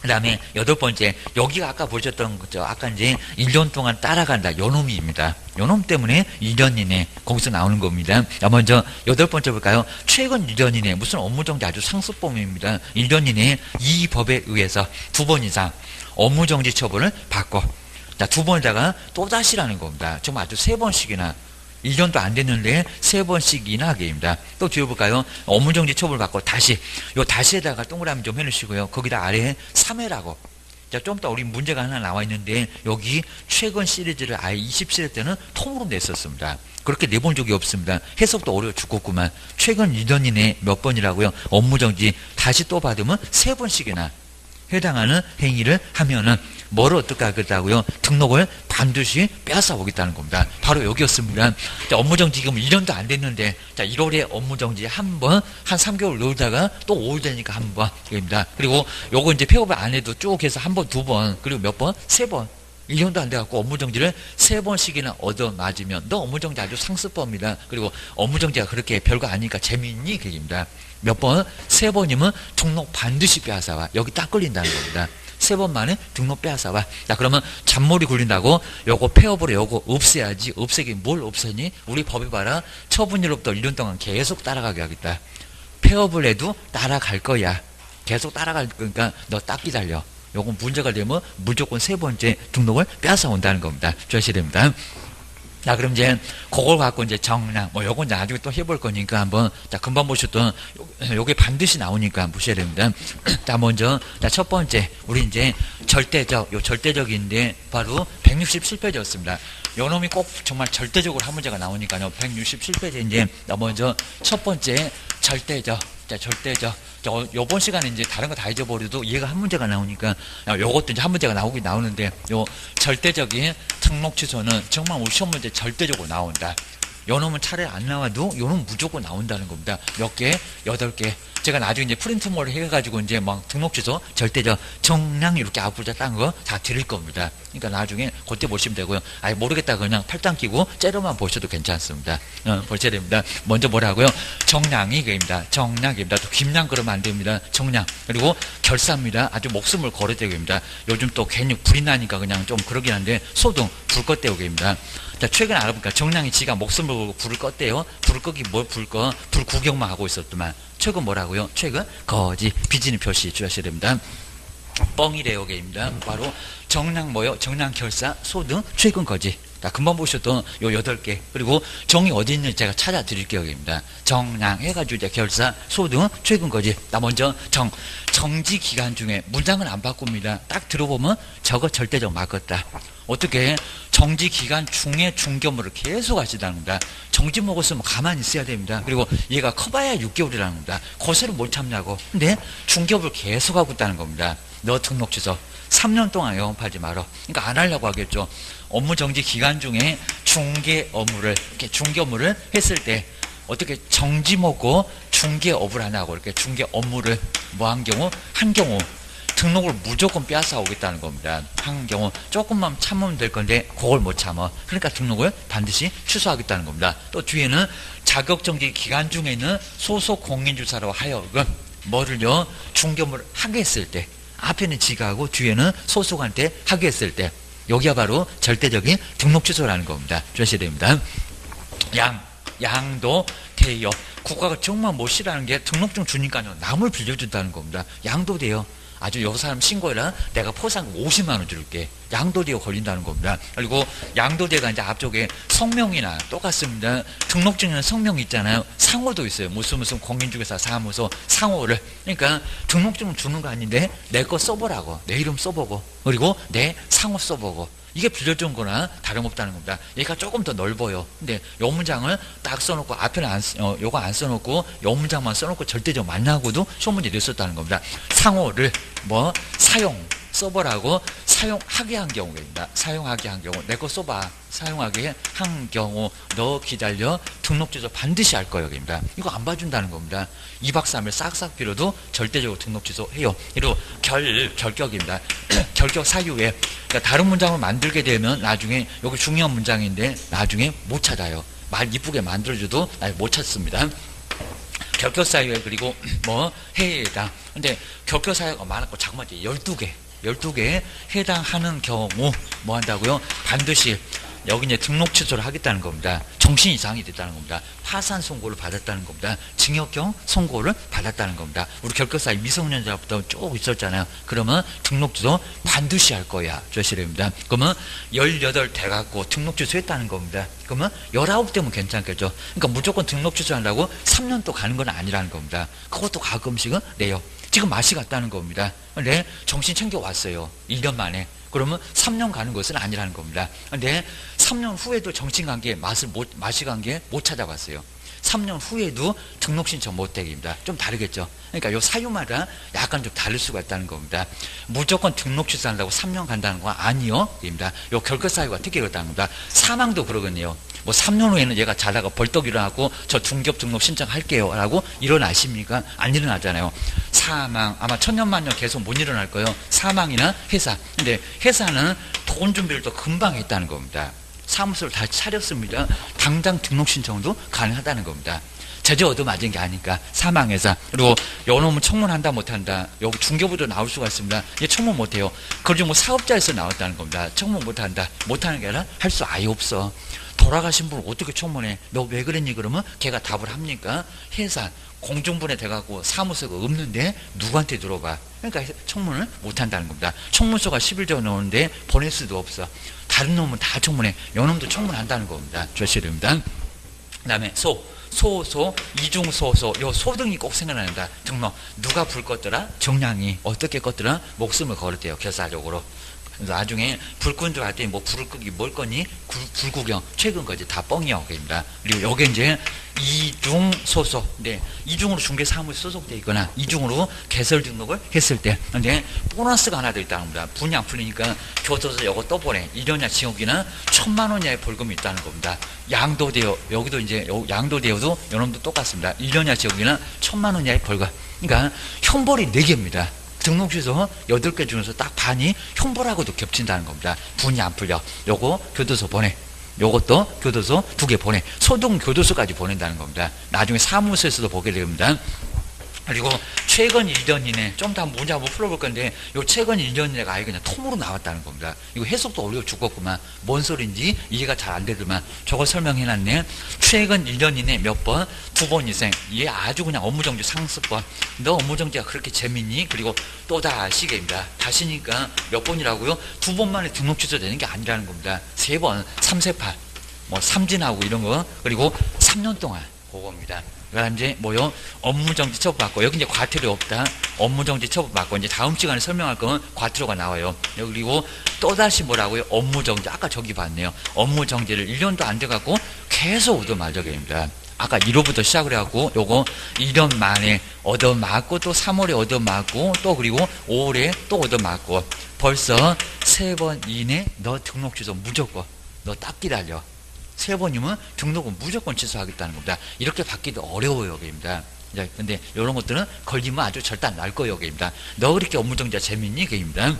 그 다음에 여덟 번째, 여기가 아까 보셨던 거죠. 아까 이제 1년 동안 따라간다. 요 놈입니다. 요 놈 때문에 1년 이내 거기서 나오는 겁니다. 자, 먼저 여덟 번째 볼까요? 최근 1년 이내 무슨 업무정지 아주 상습범입니다. 1년 이내 이 법에 의해서 2번 이상 업무정지 처분을 받고, 자, 2번에다가 또다시라는 겁니다. 정말 아주 3번씩이나 1년도 안 됐는데 3번씩이나 하게입니다. 또 뒤에 볼까요? 업무정지 처분을 받고 다시, 요 다시에다가 동그라미 좀 해놓으시고요. 거기다 아래에 3회라고. 자, 좀 더 우리 문제가 하나 나와 있는데, 여기 최근 시리즈를 아예 20시리 때는 통으로 냈었습니다. 그렇게 내본 적이 없습니다. 해석도 어려워 죽겠구만. 최근 2년 이내 몇 번이라고요? 업무정지 다시 또 받으면 3번씩이나 해당하는 행위를 하면은 뭐를 어떻게 하겠다고요? 등록을 반드시 빼앗아 오겠다는 겁니다. 바로 여기였습니다. 자, 업무정지 지금 1년도 안 됐는데, 자, 1월에 업무정지 한 번, 한 3개월 놀다가 또 5월 되니까 한 번, 입니다. 그리고 요거 이제 폐업을 안 해도 쭉 해서 한 번, 2번, 그리고 몇 번? 3번. 1년도 안 돼갖고 업무정지를 3번씩이나 얻어 맞으면 너 업무정지 아주 상습범이다. 그리고 업무정지가 그렇게 별거 아니니까 재미있니? 그입니다. 몇 번? 3번이면 등록 반드시 빼앗아와. 여기 딱 걸린다는 겁니다. 3번 만에 등록 빼앗아와. 자, 그러면 잔머리 굴린다고 요거 폐업으로 요거 없애야지. 없애긴 뭘 없애니? 우리 법이 봐라. 처분일로부터 1년 동안 계속 따라가게 하겠다. 폐업을 해도 따라갈 거야. 계속 따라갈 거니까 너 딱 기다려. 요건 문제가 되면 무조건 3번째 등록을 빼앗아 온다는 겁니다. 주셔야 됩니다. 자, 그럼 이제 그걸 갖고 이제 정량, 뭐 요건 나중에 또 해볼 거니까 한번, 자, 금방 보셨던 요게 반드시 나오니까 보셔야 됩니다. 자, 먼저, 자, 첫 번째, 우리 이제 절대적, 요 절대적인데 바로 167페이지였습니다. 요 놈이 꼭 정말 절대적으로 한 문제가 나오니까요. 167페이지 이제 먼저 첫 번째 절대적, 자, 절대적. 요번 시간에 이제 다른 거 다 잊어버려도 얘가 한 문제가 나오니까, 요것도 이제 한 문제가 나오긴 나오는데, 요 절대적인 등록 취소는 정말 우리 시험 문제 절대적으로 나온다. 요 놈은 차라리 안 나와도 요 놈은 무조건 나온다는 겁니다. 몇 개? 8개. 제가 나중에 이제 프린트몰을 해가지고 이제 막 등록 취소, 절대적, 정량 이렇게 앞으로 딴 거 다 드릴 겁니다. 그러니까 나중에 그때 보시면 되고요. 아예 모르겠다 그냥 팔당 끼고 째려만 보셔도 괜찮습니다. 보셔야 됩니다. 먼저 뭐라고요? 정량이 이거입니다. 정량입니다. 또 김량 그러면 안 됩니다. 정량. 그리고 결사입니다. 아주 목숨을 걸어야 되고입니다. 요즘 또 괜히 불이 나니까 그냥 좀 그러긴 한데 소등, 불 껐대요입니다. 자, 최근에 알아보니까 정량이 지가 목숨을 걸고 불을 껐대요. 불을 끄기 뭘 불 꺼? 불 구경만 하고 있었더만. 최근 뭐라고요? 최근 거지, 비즈니 표시 주셔야 됩니다. 뻥이래요, 게입니다. 바로 정량 뭐요? 정량 결사, 소등, 최근 거지. 자, 금방 보셨던 요 8개. 그리고 정이 어디 있는지 제가 찾아 드릴게요, 입니다. 정량 해가지고 이제 결사, 소등, 최근 거지. 나 먼저 정지 기간 중에 문장은 안 바꿉니다. 딱 들어보면 저거 절대적 맞겠다. 어떻게 정지 기간 중에 중견물을 계속 하시다는 겁니다. 정지 먹었으면 가만히 있어야 됩니다. 그리고 얘가 커봐야 6개월이라는 겁니다. 고세를 못 참냐고. 근데 중개업을 계속 하고 있다는 겁니다. 너 등록 취소 3년 동안 영업하지 마라. 그러니까 안 하려고 하겠죠. 업무 정지 기간 중에 중개 업무를, 이렇게 중개 업무를 했을 때 어떻게 정지 먹고 중개업을 안 하고 이렇게 중개 업무를 뭐 한 경우, 등록을 무조건 빼앗아 오겠다는 겁니다. 한 경우 조금만 참으면 될 건데 그걸 못 참아. 그러니까 등록을 반드시 취소하겠다는 겁니다. 또 뒤에는 자격정지 기간 중에는 소속 공인주사로 하여금 뭐를요? 중개업무를 하게 했을 때, 앞에는 지가 하고 뒤에는 소속한테 하게 했을 때, 여기가 바로 절대적인 등록 취소라는 겁니다. 주셔야 됩니다. 양도 돼요. 국가가 정말 못 싫어하는 게 등록증 주니까요, 남을 빌려준다는 겁니다. 양도 돼요. 아주 요 사람 신고해라. 내가 포상 50만 원 줄게. 양도대가 걸린다는 겁니다. 그리고 양도대가 이제 앞쪽에 성명이나 똑같습니다. 등록증에는 성명이 있잖아요. 상호도 있어요. 무슨 공인중개사 사무소 상호를. 그러니까 등록증을 주는 거 아닌데 내 거 써보라고. 내 이름 써보고. 그리고 내 상호 써보고. 이게 빌려준 거나 다름없다는 겁니다. 얘가 조금 더 넓어요. 근데 요 문장을 딱 써놓고 앞에는 요거 안 써놓고 요 문장만 써놓고 절대적 만나고도 시험 문제 냈었다는 겁니다. 상호를 뭐 사용 써보라고 사용하게 한 경우입니다. 사용하게 한 경우 내 거 써봐. 사용하게 한 경우 너 기다려. 등록 취소 반드시 할 거예요. 입니다. 이거 안 봐준다는 겁니다. 2박 3일 싹싹 빌어도 절대적으로 등록 취소해요. 그리고 결격입니다. 결격 사유에 그러니까 다른 문장을 만들게 되면 나중에 여기 중요한 문장인데 나중에 못 찾아요. 말 이쁘게 만들어줘도 못 찾습니다. 결격사유에 그리고 뭐 해외에 해당. 근데 결격사유가 많았고 잠깐만 12개에 해당하는 경우 뭐 한다고요? 반드시 여기 이제 등록 취소를 하겠다는 겁니다. 정신 이상이 됐다는 겁니다. 파산 선고를 받았다는 겁니다. 징역형 선고를 받았다는 겁니다. 우리 결격사유 미성년자부터 쭉 있었잖아요. 그러면 등록 취소 반드시 할 거야. 조시입니다. 그러면 18 돼갖고 등록 취소했다는 겁니다. 그러면 19 되면 괜찮겠죠. 그러니까 무조건 등록 취소한다고 3년 또 가는 건 아니라는 겁니다. 그것도 가끔씩은 내요. 지금 맛이 갔다는 겁니다. 네, 정신 챙겨 왔어요. 1년 만에. 그러면 3년 가는 것은 아니라는 겁니다. 근데 3년 후에도 정신관계 맛이 간 게 못 찾아봤어요. 3년 후에도 등록 신청 못 되게입니다. 좀 다르겠죠. 그러니까 요 사유마다 약간 좀 다를 수가 있다는 겁니다. 무조건 등록 취소한다고 3년 간다는 건 아니요. 입니다. 요 결격 사유가 특히 그렇다는 겁니다. 사망도 그러거든요. 뭐 3년 후에는 얘가 자다가 벌떡 일어나고 저 중개업 등록 신청할게요 라고 일어나십니까? 안 일어나잖아요. 사망 아마 천년만년 계속 못 일어날 거예요. 사망이나 회사. 근데 회사는 돈 준비를 또 금방 했다는 겁니다. 사무소를 다 차렸습니다. 당장 등록 신청도 가능하다는 겁니다. 제재 얻어맞은 게 아니까 사망회사. 그리고 요놈은 청문한다 못한다. 여기 중개부도 나올 수가 있습니다. 얘 청문 못해요. 그러지 뭐 사업자에서 나왔다는 겁니다. 청문 못한다. 못하는 게 아니라 할 수 아예 없어. 돌아가신 분을 어떻게 청문해? 너 왜 그랬니? 그러면 걔가 답을 합니까? 회사 공중분해 돼갖고 사무소가 없는데 누구한테 들어봐? 그러니까 청문을 못한다는 겁니다. 청문서가 10일 전에 오는데 보낼 수도 없어. 다른 놈은 다 청문해. 요 놈도 청문한다는 겁니다. 조실입니다. 그 다음에 이중소소, 요 소등이 꼭 생각난다. 등록. 누가 불 껐더라? 정량이. 어떻게 껐더라? 목숨을 걸었대요. 결사적으로. 그래서 나중에 불 끈 줄 알았더니 뭐 불을 끄기 뭘 거니? 불구경. 최근 거지. 다 뻥이요. 그입니다. 그리고 여기 이제 이중소소. 네. 이중으로 중개사무소에 소속되어 있거나 이중으로 개설 등록을 했을 때. 근데 보너스가 하나 더 있다는 겁니다. 분이 안 풀리니까 교도소 요거 또 보내. 1년이나 징역이나 1,000만 원 이하의 벌금이 있다는 겁니다. 양도되어. 여기도 이제 양도되어도 요놈도 똑같습니다. 1년이나 징역이나 1,000만 원 이하의 벌금. 그러니까 형벌이 4개입니다. 등록 취소 8개 중에서 딱 반이 형벌하고도 겹친다는 겁니다. 분이 안 풀려. 요거 교도소 보내. 요것도 교도소 2개 보내. 소등 교도소까지 보낸다는 겁니다. 나중에 사무소에서도 보게 됩니다. 그리고 최근 1년 이내, 좀 더 문제 한번 풀어볼 건데, 요 최근 1년 이내가 아예 그냥 통으로 나왔다는 겁니다. 이거 해석도 어려워 죽겠구만. 뭔 소린지 이해가 잘 안 되더만. 저거 설명해놨네. 최근 1년 이내 몇 번? 2번 이상. 얘 아주 그냥 업무정지 상습범. 너 업무정지가 그렇게 재밌니? 그리고 또 다시게입니다. 다시니까 몇 번이라고요? 2번 만에 등록 취소되는 게 아니라는 겁니다. 3번, 3세팔. 뭐 삼진하고 이런 거. 그리고 3년 동안. 그겁니다. 그다음 이제 뭐요? 업무정지 처분받고. 여기 이제 과태료 없다. 업무정지 처분받고. 이제 다음 시간에 설명할 건 과태료가 나와요. 그리고 또다시 뭐라고요? 업무정지. 아까 저기 봤네요. 업무정지를 1년도 안 돼갖고 계속 얻어맞아게입니다. 아까 1호부터 시작을 해갖고 요거 1년 만에 얻어맞고 또 3월에 얻어맞고 또 그리고 5월에 또 얻어맞고 벌써 3번 이내 너 등록 취소 무조건. 너 딱 기다려. 3번이면 등록은 무조건 취소하겠다는 겁니다. 이렇게 받기도 어려워요, 여기입니다. 근데 이런 것들은 걸리면 아주 절대 안 날 거예요, 여기입니다. 너 그렇게 업무정지가 재밌니? 그입니다.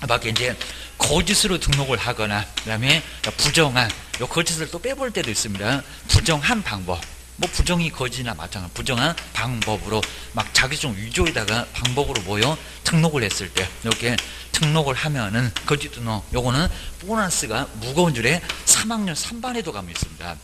밖에 이제 거짓으로 등록을 하거나, 그 다음에 부정한, 요 거짓을 또 빼볼 때도 있습니다. 부정한 방법. 뭐 부정이 거짓이나 마찬가지. 부정한 방법으로 막 자기 좀 위조에다가 방법으로 모여 등록을 했을 때 이렇게 등록을 하면은 거짓 등록. 요거는 보너스가 무거운 줄에 3학년 3반에도 가면 있습니다.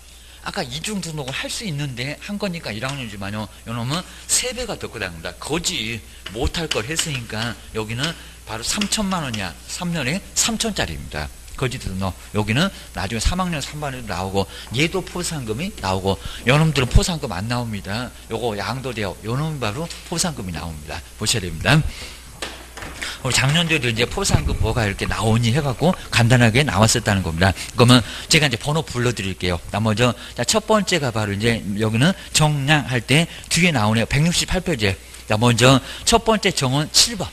아까 이중 등록을 할 수 있는데 한 거니까 1학년이지만요. 요놈은 3배가 더 크답니다. 거짓 못할 걸 했으니까 여기는 바로 3천만 원이야. 3년에 3천짜리입니다. 거짓 등록. 여기는 나중에 3학년 3반에도 나오고 얘도 포상금이 나오고 요놈들은 포상금 안 나옵니다. 요거 양도되어 요놈이 바로 포상금이 나옵니다. 보셔야 됩니다. 작년도에도 이제 포상금 뭐가 이렇게 나오니 해갖고 간단하게 나왔었다는 겁니다. 그러면 제가 이제 번호 불러드릴게요. 먼저 첫 번째가 바로 이제 여기는 정량할 때 뒤에 나오네요. 168페이지에. 먼저 첫 번째 정은 7번.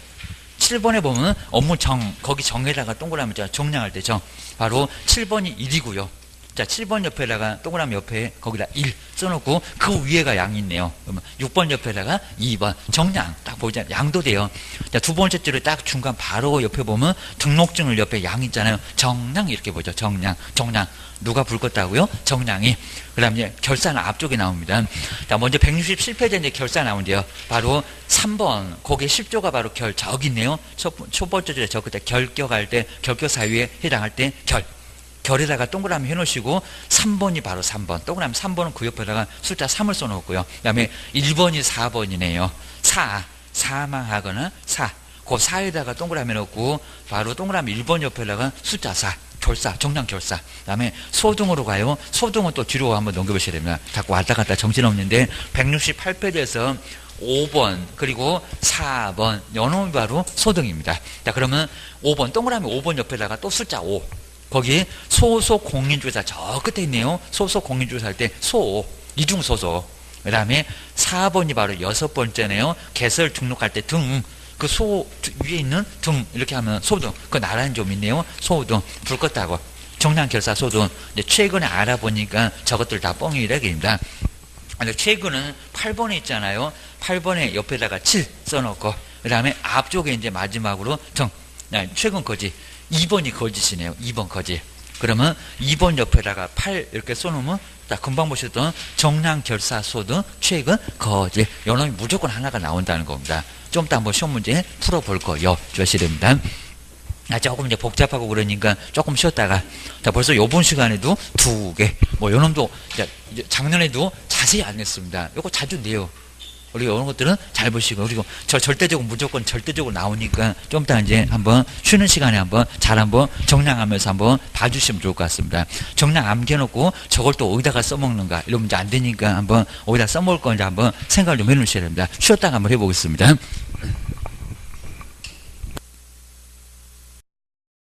7번에 보면 업무 정, 거기 정에다가 동그라미 있잖아. 정량할 때 정. 바로 7번이 1이고요. 자, 7번 옆에다가 동그라미 옆에 거기다 1 써놓고 그 위에가 양이 있네요. 그러면 6번 옆에다가 2번 정량 딱 보이잖아요. 양도 돼요. 자, 두 번째 줄에 딱 중간 바로 옆에 보면 등록증을 옆에 양 있잖아요. 정량 이렇게 보죠. 정량. 누가 불 껐다고요? 정량이. 그 다음에 이제 결산 앞쪽에 나옵니다. 자, 먼저 167페이지에 이제 결산 나온대요. 바로 3번. 거기에 10조가 바로 저기 있네요. 첫 번째 줄에 저 그때 결격할 때, 결격 사유에 해당할 때 결에다가 동그라미 해놓으시고 3번이 바로 3번. 동그라미 3번은 그 옆에다가 숫자 3을 써놓고요. 그 다음에 1번이 4번이네요. 사망하거나 그 4에다가 동그라미 넣고 바로 동그라미 1번 옆에다가 숫자 4. 정량 결사. 그 다음에 소등으로 가요. 소등은 또 뒤로 한번 넘겨보셔야 됩니다. 자꾸 왔다 갔다 정신없는데 168페이지에서 5번 그리고 4번 요놈이 바로 소등입니다. 자, 그러면 5번 동그라미 5번 옆에다가 또 숫자 5. 거기 소속 공인중개사 저 끝에 있네요. 소속 공인중개사 할 때 이중소속. 그 다음에 4번이 바로 6번째네요. 개설 등록할 때 등. 그 위에 있는 등 이렇게 하면 소등. 그 나란히 좀 있네요. 소등. 불 껐다고. 정량결사 소등. 이제 최근에 알아보니까 저것들 다 뻥이라기입니다. 최근은 8번에 있잖아요. 8번에 옆에다가 7 써놓고 그 다음에 앞쪽에 이제 마지막으로 등. 최근 거지. 2번이 거짓이네요. 2번 거짓. 그러면 2번 옆에다가 8 이렇게 써놓으면 자, 금방 보셨던 정량결사소등 최근 거짓. 요놈이 무조건 하나가 나온다는 겁니다. 좀 이따 한번 시험 문제 풀어볼 거요. 주셔야 됩니다. 조금 이제 복잡하고 그러니까 조금 쉬었다가 자, 벌써 요번 시간에도 2개. 요놈도 작년에도 자세히 안 냈습니다. 요거 자주 내요. 우리가 이런 것들은 잘 보시고, 그리고 절대적으로 무조건 절대적으로 나오니까 좀 이따 이제 한번 쉬는 시간에 한번 잘 한번 정량하면서 한번 봐주시면 좋을 것 같습니다. 정량 암겨놓고 저걸 또 어디다가 써먹는가 이러면 이제 안 되니까 한번 어디다 써먹을 건지 한번 생각을 좀 해놓으셔야 됩니다. 쉬었다가 한번 해보겠습니다.